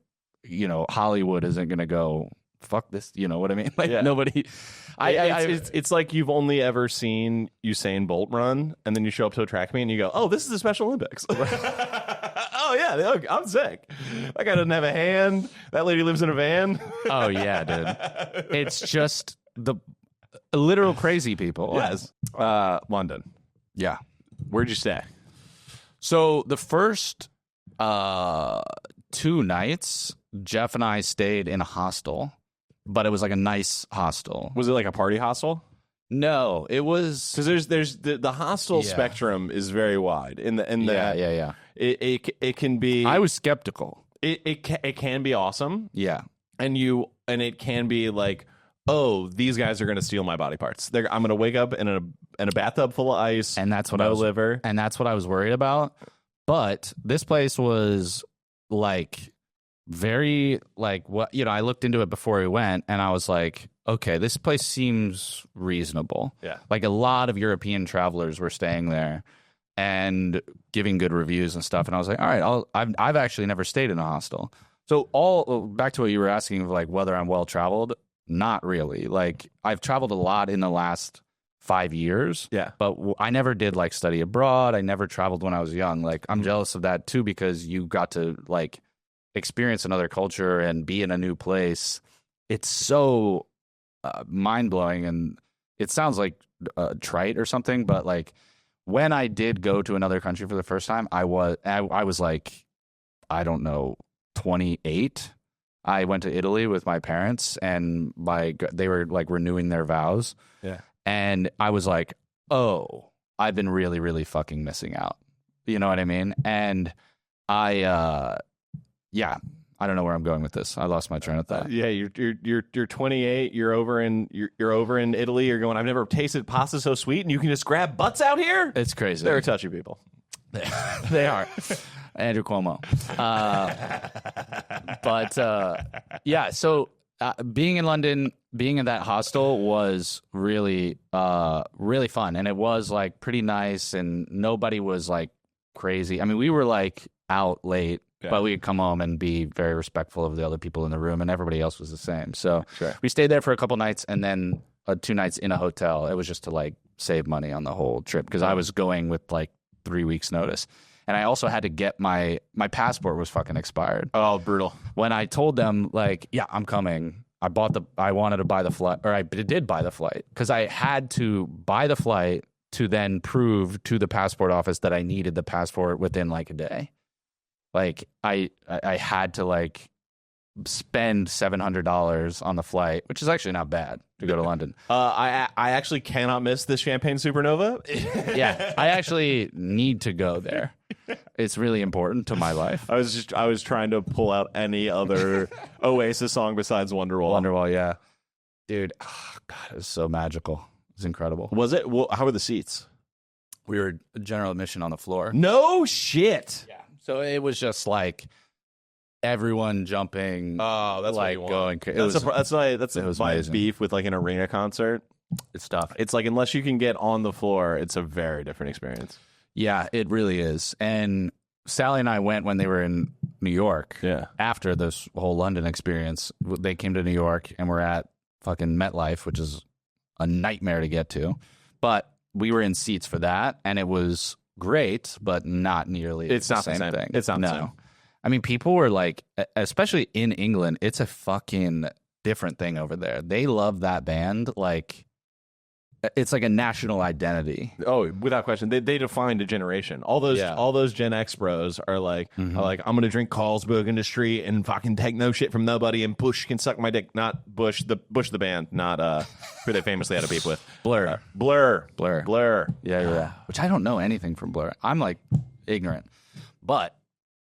Hollywood isn't gonna go fuck this, you know what I mean? Like nobody. It's like you've only ever seen Usain Bolt run, and then you show up to a track meet and you go, "Oh, this is the Special Olympics." Oh yeah, I'm sick. That guy doesn't have a hand. That lady lives in a van. Oh yeah, dude. It's just the literal crazy people. Yes. London. Yeah. Where'd you stay? So the first 2 nights, Jeff and I stayed in a hostel, but it was like a nice hostel. Was it like a party hostel? No, it was Because there's the hostel spectrum is very wide. yeah. It can be. I was skeptical. It can be awesome. Yeah. And it can be like, oh, these guys are going to steal my body parts. I'm going to wake up in a bathtub full of ice, And that's what no I was liver. And that's what I was worried about. But this place was like very like what I looked into it before we went, and I was like, okay, this place seems reasonable. Yeah. Like a lot of European travelers were staying there and giving good reviews and stuff, and I was like, all right, I've actually never stayed in a hostel. So back to what you were asking of like whether I'm well traveled, not really. Like I've traveled a lot in the last 5 years. Yeah. But I never did like study abroad. I never traveled when I was young. Like I'm jealous of that too, because you got to like experience another culture and be in a new place. It's so mind blowing, and it sounds like trite or something, but like when I did go to another country for the first time, I was like, I don't know, 28. I went to Italy with my parents, and they were like renewing their vows. Yeah. And I was like, oh, I've been really, really fucking missing out. You know what I mean? And I don't know where I'm going with this. I lost my train of thought. Yeah, you're 28. You're over in Italy. You're going. I've never tasted pasta so sweet, and you can just grab butts out here. It's crazy. They're touchy people. They are. Andrew Cuomo. Yeah, so being in London, being in that hostel was really, really fun. And it was like pretty nice, and nobody was like crazy. I mean, we were like out late, but we could come home and be very respectful of the other people in the room, and everybody else was the same. So we stayed there for a couple nights, and then 2 nights in a hotel. It was just to like save money on the whole trip, because I was going with like 3 weeks notice. And I also had to get my passport was fucking expired. Oh, brutal. When I told them, like, yeah, I'm coming, I wanted to buy the flight, or I did buy the flight, because I had to buy the flight to then prove to the passport office that I needed the passport within like a day. Like I had to like spend $700 on the flight, which is actually not bad to go to London. I actually cannot miss this Champagne Supernova. Yeah, I actually need to go there. It's really important to my life. I was trying to pull out any other Oasis song besides Wonderwall. Wonderwall, yeah, dude. Oh, God, it was so magical. It was incredible. Was it? Well, how were the seats? We were general admission on the floor. No shit. Yeah. So it was just like everyone jumping. Oh, that's like what you going. want. That's it was my amazing. beef with like an arena concert. It's tough. It's like unless you can get on the floor, it's a very different experience. Yeah, it really is. And Sally and I went when they were in New York. Yeah. After this whole London experience, they came to New York, and we're at fucking MetLife, which is a nightmare to get to. But we were in seats for that, and it was great, but not nearly It's the not the same same thing. It's not the same. I mean, people were like, especially in England, it's a fucking different thing over there. They love that band. Like, it's like a national identity. Oh, without question, they defined a generation. All those Gen X bros are like, I'm gonna drink Carlsberg in the street and fucking take no shit from nobody, and Bush can suck my dick. Not Bush the band, not who they famously had a beef with. Blur. Blur. Yeah. Which I don't know anything from Blur. I'm like ignorant, but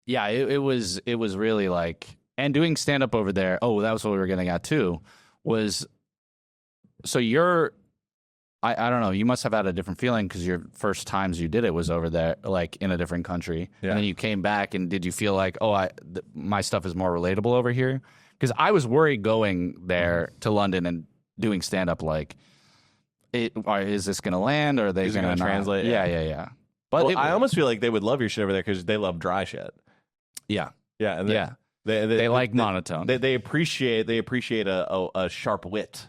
yeah, it was really like, and doing stand up over there. Oh, that was what we were getting at too. Was so I don't know. You must have had a different feeling because your first times you did it was over there, like in a different country, and then you came back. And did you feel like, my stuff is more relatable over here? Because I was worried going there to London and doing stand up. Like, is this going to land? Or are they going to translate? Yeah. But I almost feel like they would love your shit over there because they love dry shit. Yeah. And they like monotone. They appreciate a sharp wit.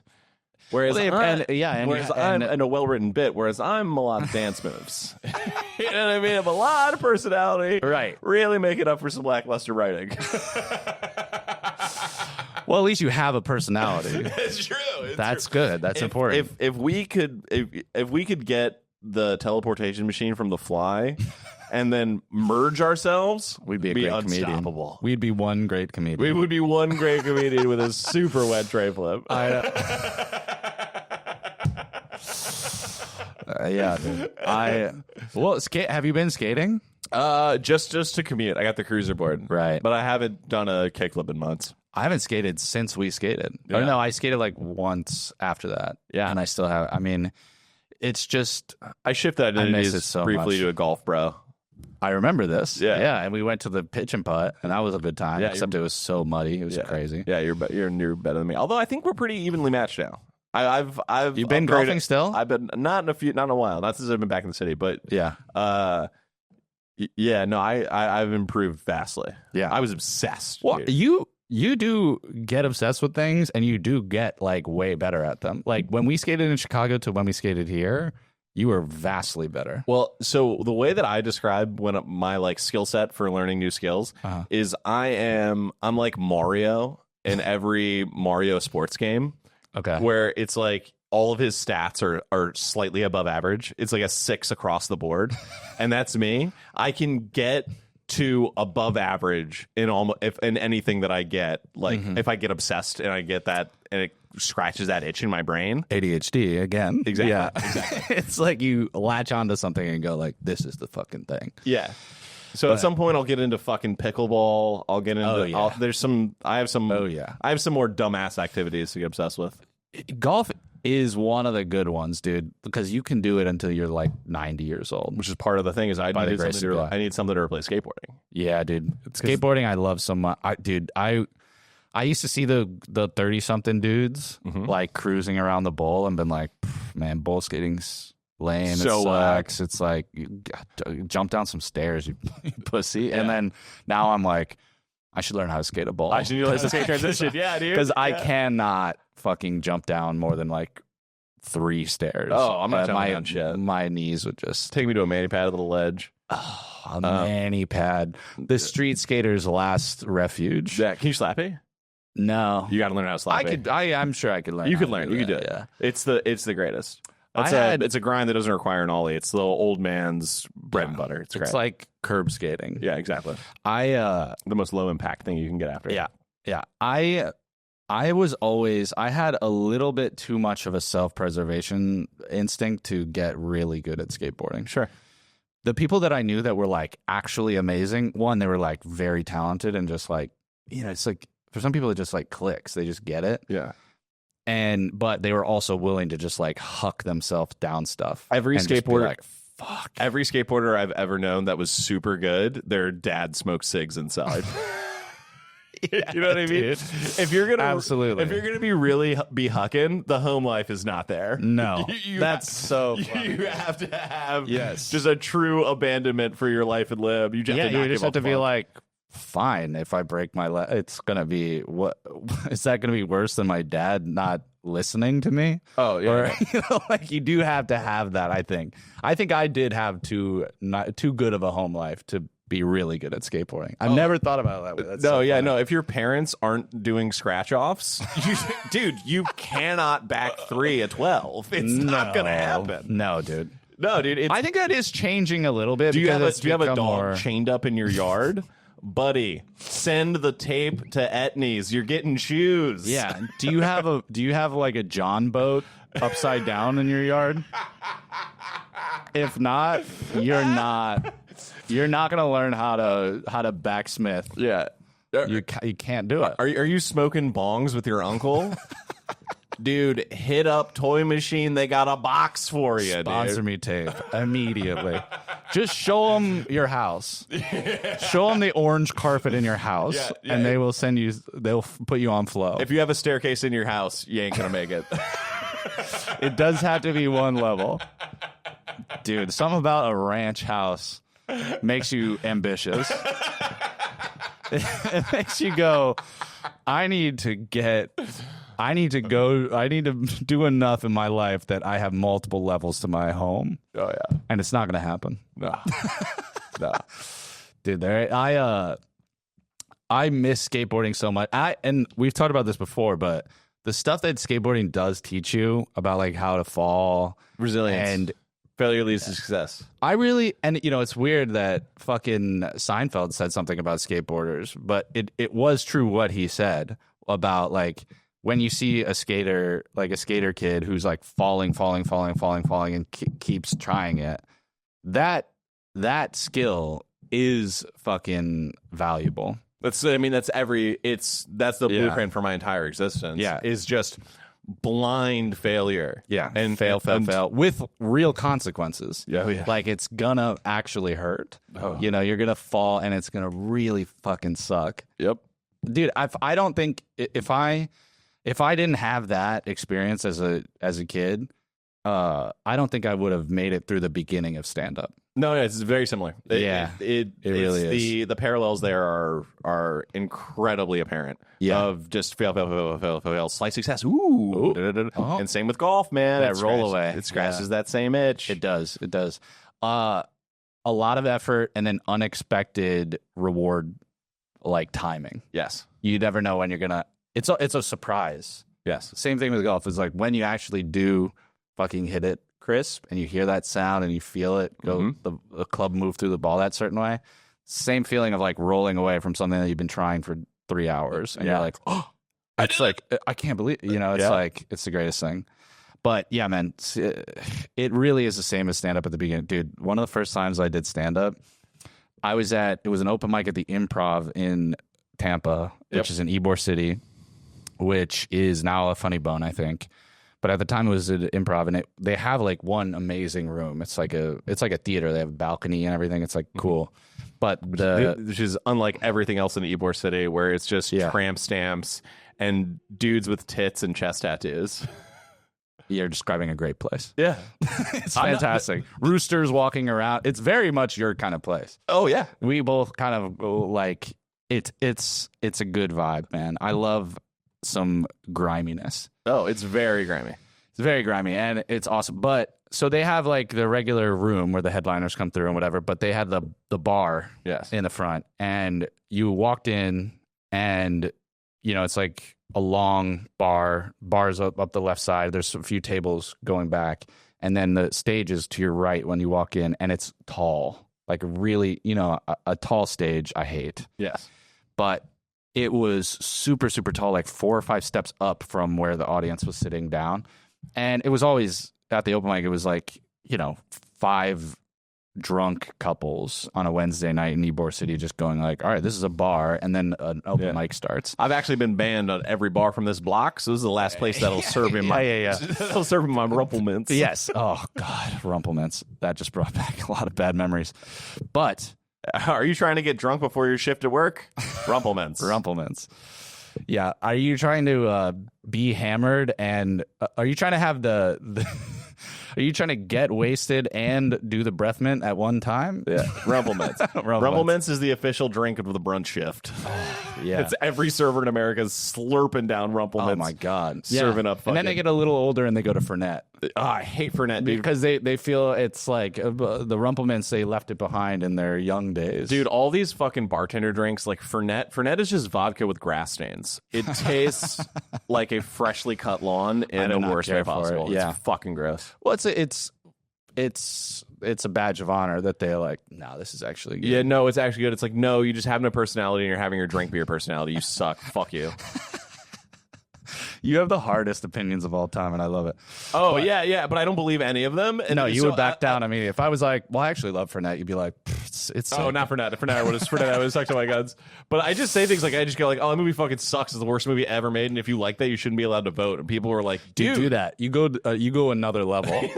Whereas I'm in a well-written bit, whereas I'm a lot of dance moves. You know what I mean? I have a lot of personality. Right. Really make it up for some lackluster writing. Well, at least you have a personality. It's true. That's good. That's important. If we could get the teleportation machine from The Fly and then merge ourselves, we'd be a great unstoppable. Comedian. We'd be one great comedian. We would be one great comedian with a super wet tray flip. Yeah, dude. Have you been skating? Just to commute. I got the cruiser board, right? But I haven't done a kickflip in months. I haven't skated since we skated. Yeah. Or no, I skated like once after that. Yeah, and I still have. I mean, it's just I shifted identities so briefly much. to a golf bro. I remember this. Yeah, and we went to the pitch and putt, and that was a good time. Yeah, except it was so muddy. It was crazy. Yeah, you're better than me. Although I think we're pretty evenly matched now. I've You've been golfing still? I've been not in a while. Not since I've been back in the city, but yeah. I've improved vastly. Yeah, I was obsessed. Well, dude. you do get obsessed with things, and you do get like way better at them. Like when we skated in Chicago to when we skated here, you were vastly better. Well, so the way that I describe my like skill set for learning new skills is I'm like Mario in every Mario sports game. Okay. Where it's like all of his stats are slightly above average. It's like a 6 across the board. And that's me. I can get to above average in anything that I get. Like if I get obsessed and I get that and it scratches that itch in my brain. ADHD again. Exactly. Yeah. Exactly. It's like you latch onto something and go like, this is the fucking thing. Yeah. So at some point I'll get into fucking pickleball. I'll get into I have some more dumbass activities to get obsessed with. Golf is one of the good ones, dude, because you can do it until you're like 90 years old. Which is part of the thing is I need something to replace skateboarding. Yeah, dude. Skateboarding I love so much. I used to see the 30-something dudes like cruising around the bowl and been like, man, bowl skating's lame. So it sucks. It's like you jump down some stairs, you pussy. Yeah. And then now I'm like, I should learn how to skate a bowl. I should learn how to skate transition. Yeah, dude. Because I cannot fucking jump down more than like 3 stairs. Oh, I'm not jumping down shit. My knees would just take me to a mani pad, a little ledge. Oh, a mani pad. The street skater's last refuge. Yeah, can you slappy? No, you got to learn how to slappy. I'm sure I could learn. You could learn. You could do it. Yeah, it's the greatest. It's a grind that doesn't require an ollie. It's the old man's bread and butter. It's great. It's like curb skating. Yeah, exactly. The most low impact thing you can get after. Yeah. I had a little bit too much of a self-preservation instinct to get really good at skateboarding. Sure. The people that I knew that were like actually amazing, one, they were like very talented and just like, it's like for some people it just like clicks. They just get it. Yeah. But they were also willing to just like huck themselves down stuff. Every skateboarder, fuck. Every skateboarder I've ever known that was super good, their dad smoked cigs inside. Yeah, you know what I mean? Dude. If you're gonna be really be hucking, the home life is not there. No, that's so funny. You have to have just a true abandonment for your life and limb. You just have to be like, fine, if I break my leg, it's gonna be what? Is that gonna be worse than my dad not listening to me? Oh yeah, or, like you do have to have that. I think I did have too good of a home life to be really good at skateboarding. I've never thought about it that way. That's no. If your parents aren't doing scratch offs, dude, you cannot back 3 at 12. It's not gonna happen. No, dude. No, dude. I think that is changing a little bit. Do you have a dog more... chained up in your yard? Buddy, send the tape to Etnies. You're getting shoes. Yeah. Do you have like a John boat upside down in your yard? If not, you're not gonna learn how to backsmith. Yeah. You can't do it. Are you smoking bongs with your uncle? Dude, hit up Toy Machine. They got a box for you, Sponsor dude. me tape immediately. Just show them your house. Show them the orange carpet in your house, Yeah, and they will send you. They'll put you on flow. If you have a staircase in your house, you ain't gonna make it. It does have to be one level, dude. Something about a ranch house makes you ambitious. It makes you go, I need to do enough in my life that I have multiple levels to my home. Oh yeah, And it's not going to happen. no, no. Dude, I miss skateboarding so much. And we've talked about this before, but the stuff that skateboarding does teach you about like how to fall, Resilience and failure leads to success. I really, and you know, it's weird that fucking Seinfeld said something about skateboarders, but it was true what he said about like when you see a skater, like a skater kid who's like falling, and keeps trying it, that skill is fucking valuable. That's the blueprint for my entire existence. Yeah. Is just blind failure. Yeah, And fail with real consequences. Yeah. Like it's gonna actually hurt. Oh. You know, you're gonna fall, and it's gonna really fucking suck. Yep. Dude, I don't think if I didn't have that experience as a kid, I don't think I would have made it through the beginning of stand up. No, it's very similar. Yeah, it really is. The parallels there are incredibly apparent. Yeah. Of just fail, slight success. Ooh. Oh. And same with golf, man. That roll away. It scratches Yeah. that same itch. It does. A lot of effort and then unexpected reward, like timing. Yes. You never know when you're gonna. It's a surprise. Yes. Same thing with golf. It's like when you actually do fucking hit it crisp and you hear that sound and you feel it go, the club move through the ball that certain way. Same feeling of like rolling away from something that you've been trying for 3 hours, and you're like, oh, it's like I can't believe, you know, it's like it's the greatest thing. But yeah, man, it really is the same as stand up at the beginning, dude. One of the first times I did stand up, it was an open mic at the Improv in Tampa, which is in Ybor City, which is now a Funny Bone, I think. But at the time it was an Improv, and they have like one amazing room. It's like a theater. They have a balcony and everything. It's like cool. But which is unlike everything else in Ybor City, where it's just tramp stamps and dudes with tits and chest tattoos. You're describing a great place. Yeah. It's fantastic. Roosters walking around. It's very much your kind of place. Oh yeah. We both kind of go like it's a good vibe, man. I love some griminess. Oh, it's very grimy. It's very grimy, and it's awesome. But so they have like the regular room where the headliners come through and whatever, but they had the bar in the front, and you walked in, and you know, it's like a long bars up the left side. There's a few tables going back, and then the stage is to your right when you walk in, and it's tall, like really, you know, a tall stage I hate. Yes. But it was super, super tall, like 4 or 5 steps up from where the audience was sitting down. And it was always at the open mic, it was like, you know, 5 drunk couples on a Wednesday night in Ybor City just going like, all right, this is a bar, and then an open mic starts. I've actually been banned on every bar from this block, so this is the last place that'll serve him that'll serve him my Rumplemints. Yes. Oh God, Rumplemints. That just brought back a lot of bad memories. But are you trying to get drunk before your shift at work? Rumplemints. Yeah. Are you trying to be hammered, and are you trying to have the are you trying to get wasted and do the breath mint at one time? Yeah. Rumplemints. Rumplemints is the official drink of the brunch shift. Yeah. It's every server in America is slurping down Rumplemints. Oh my God. Serving up fucking... And then they get a little older and they go to Fernet. Oh, I hate Fernet, dude. Because they feel it's like the Rumplemints, they left it behind in their young days. Dude, all these fucking bartender drinks, like Fernet is just vodka with grass stains. It tastes like a freshly cut lawn in the worst way possible. Yeah. It's fucking gross. Well, it's a badge of honor that they're like, no, this is actually good. Yeah, no, it's actually good. It's like, no, you just have no personality and you're having your drink be your personality. You suck. Fuck you. You have the hardest opinions of all time, and I love it. Oh, but I don't believe any of them. And no, you so would back down. I mean, if I was like, well, I actually love Fernet, you'd be like, it's It's Oh, not for that. For that, I would have sucked to my guns. But I just say things like, I just go like, oh, that movie fucking sucks. It's the worst movie ever made. And if you like that, you shouldn't be allowed to vote. And people were like, dude, do that. You go another level.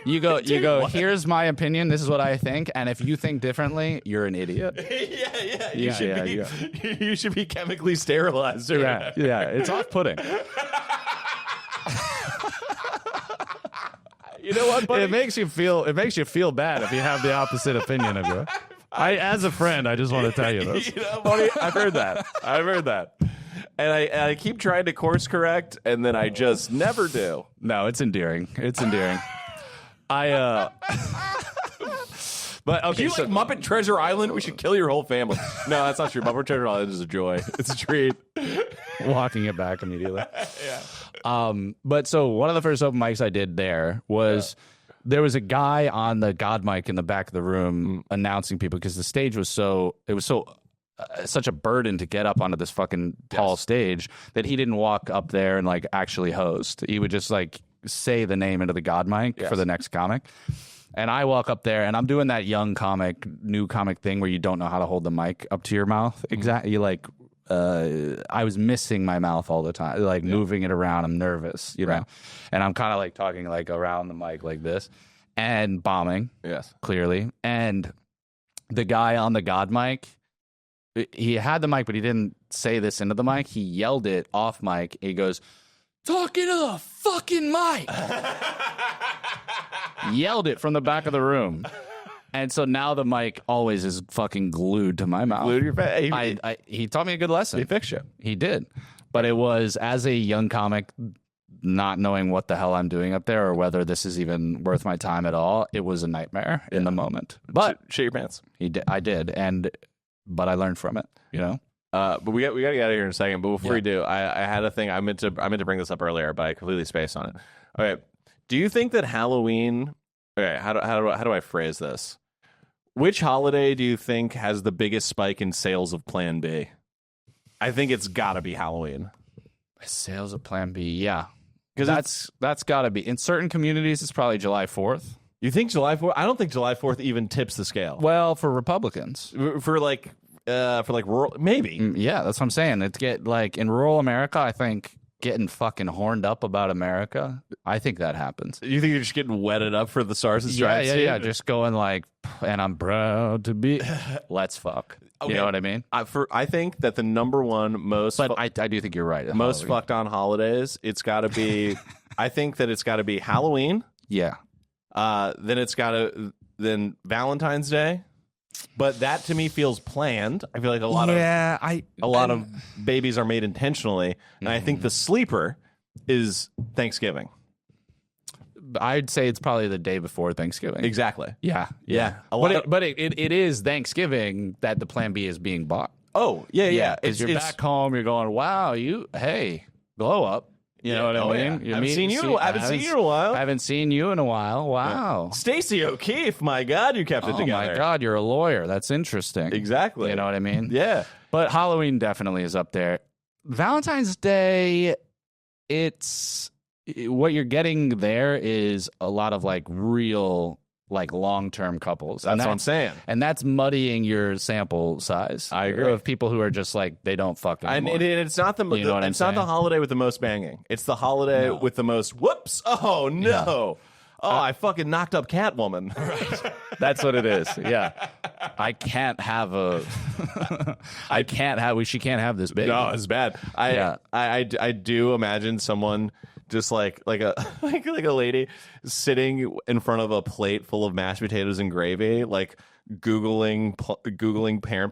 You go. Here's my opinion. This is what I think. And if you think differently, you're an idiot. You should be chemically sterilized. Yeah. It's off-putting. You know what, buddy? It makes you feel bad if you have the opposite opinion of you. As a friend, I just want to tell you this. You know, buddy, I've heard that. And I keep trying to course correct, and then I just never do. No, it's endearing. But okay, You like Muppet Treasure Island? We should kill your whole family. No, that's not true. Muppet Treasure Island is a joy. It's a treat. Walking it back immediately. But so one of the first open mics I did there was there was a guy on the God mic in the back of the room announcing people because the stage was such a burden to get up onto this fucking tall stage that he didn't walk up there and like actually host. He would just like say the name into the God mic for the next comic. And I walk up there, and I'm doing that new comic thing where you don't know how to hold the mic up to your mouth. Exactly. Like, I was missing my mouth all the time, like moving it around. I'm nervous, you know? And I'm kind of like talking like around the mic like this and bombing. Yes. Clearly. And the guy on the God mic, he had the mic, but he didn't say this into the mic. He yelled it off mic. He goes, "Talking to the fucking mic." Yelled it from the back of the room. And so now the mic always is fucking glued to my mouth. Glued to your face. He taught me a good lesson. He fixed you. He did. But it was, as a young comic, not knowing what the hell I'm doing up there or whether this is even worth my time at all, it was a nightmare in the moment. But shit your pants. I did. But I learned from it, you know? But we got to get out of here in a second. But before we do, I had a thing. I meant to bring this up earlier, but I completely spaced on it. Okay. Do you think that Halloween? Okay. How do I phrase this? Which holiday do you think has the biggest spike in sales of Plan B? I think it's got to be Halloween. Sales of Plan B, yeah, because that's got to be in certain communities. It's probably July 4th. You think July 4th? I don't think July 4th even tips the scale. Well, for Republicans, for rural, maybe. Yeah, that's what I'm saying. It's in rural America, I think getting fucking horned up about America, I think that happens. You think you're just getting wetted up for the SARS strike? Yeah. Just going like, and I'm proud to be. Let's fuck. Okay. You know what I mean? I think that the number one most, but I do think you're right. Most Halloween. Fucked on holidays. It's got to be. I think that it's got to be Halloween. Yeah. Then Valentine's Day. But that to me feels planned. I feel like a lot of babies are made intentionally, and I think the sleeper is Thanksgiving. I'd say it's probably the day before Thanksgiving. Exactly. Yeah. But it is Thanksgiving that the Plan B is being bought. Oh yeah. Because you're back home, you're going, wow, glow up. You know what I mean? I haven't seen you in a while. I haven't seen you in a while. Wow. Yeah. Stacey O'Keefe, my God, you kept it together. Oh, my God, you're a lawyer. That's interesting. Exactly. You know what I mean? Yeah. But Halloween definitely is up there. Valentine's Day, what you're getting there is a lot of like real long-term couples. That's what I'm saying. And that's muddying your sample size. I agree. Of people who are just like, they don't fuck anymore. And it's not it's not the holiday with the most banging. It's the holiday with the most whoops. Oh, no. Yeah. Oh, I fucking knocked up Catwoman. Right. That's what it is. Yeah. She can't have this baby. No, it's bad. I do imagine someone just like a lady sitting in front of a plate full of mashed potatoes and gravy, like Googling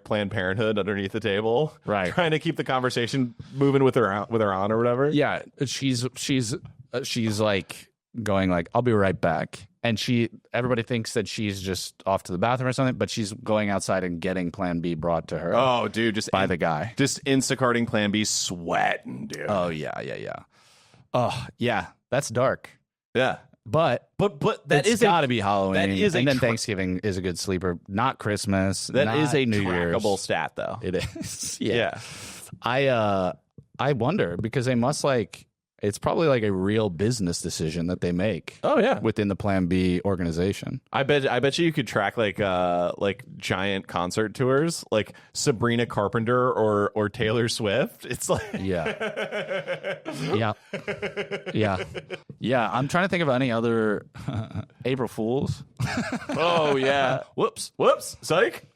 Planned Parenthood underneath the table, right? Trying to keep the conversation moving with her aunt or whatever. Yeah, she's like going like, I'll be right back, and everybody thinks that she's just off to the bathroom or something, but she's going outside and getting Plan B brought to her. Oh, dude, just by the guy, just Instacarting Plan B, sweating, dude. Oh yeah. Oh yeah, that's dark. Yeah. But that is got to be Halloween. That is and then Thanksgiving is a good sleeper. Not Christmas. That is a New Year's trackable stat, though. It is. Yeah. I wonder because they must It's probably like a real business decision that they make. Oh yeah, within the Plan B organization. I bet you could track like giant concert tours, like Sabrina Carpenter or Taylor Swift. It's like yeah, yeah. I'm trying to think of any other April Fools. Oh yeah, whoops, psych.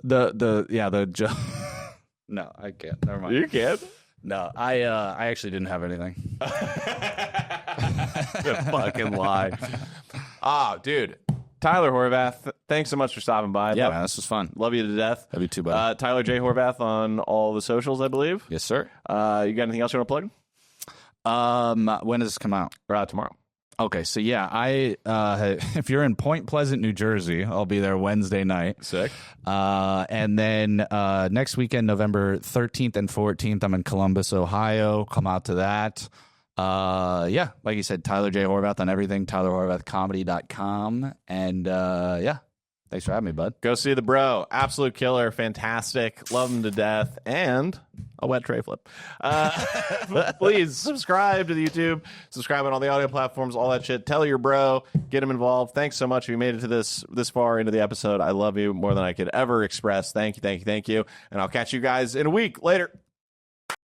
The no, I can't. Never mind. You can't. No, I actually didn't have anything. The fucking lie. Dude. Tyler Horvath, thanks so much for stopping by. Yeah, man, this was fun. Love you to death. Love you too, buddy. Tyler J. Horvath on all the socials, I believe. Yes, sir. You got anything else you want to plug? When does this come out? Tomorrow. Okay, so yeah, if you're in Point Pleasant, New Jersey, I'll be there Wednesday night. Sick. And then next weekend, November 13th and 14th, I'm in Columbus, Ohio. Come out to that. Yeah, like you said, Tyler J. Horvath on everything, TylerHorvathComedy.com. And yeah, thanks for having me, bud. Go see the bro. Absolute killer. Fantastic. Love him to death. And a wet tray flip. Please subscribe to the YouTube. Subscribe on all the audio platforms, all that shit. Tell your bro. Get him involved. Thanks so much if you made it to this far into the episode. I love you more than I could ever express. Thank you. And I'll catch you guys in a week. Later.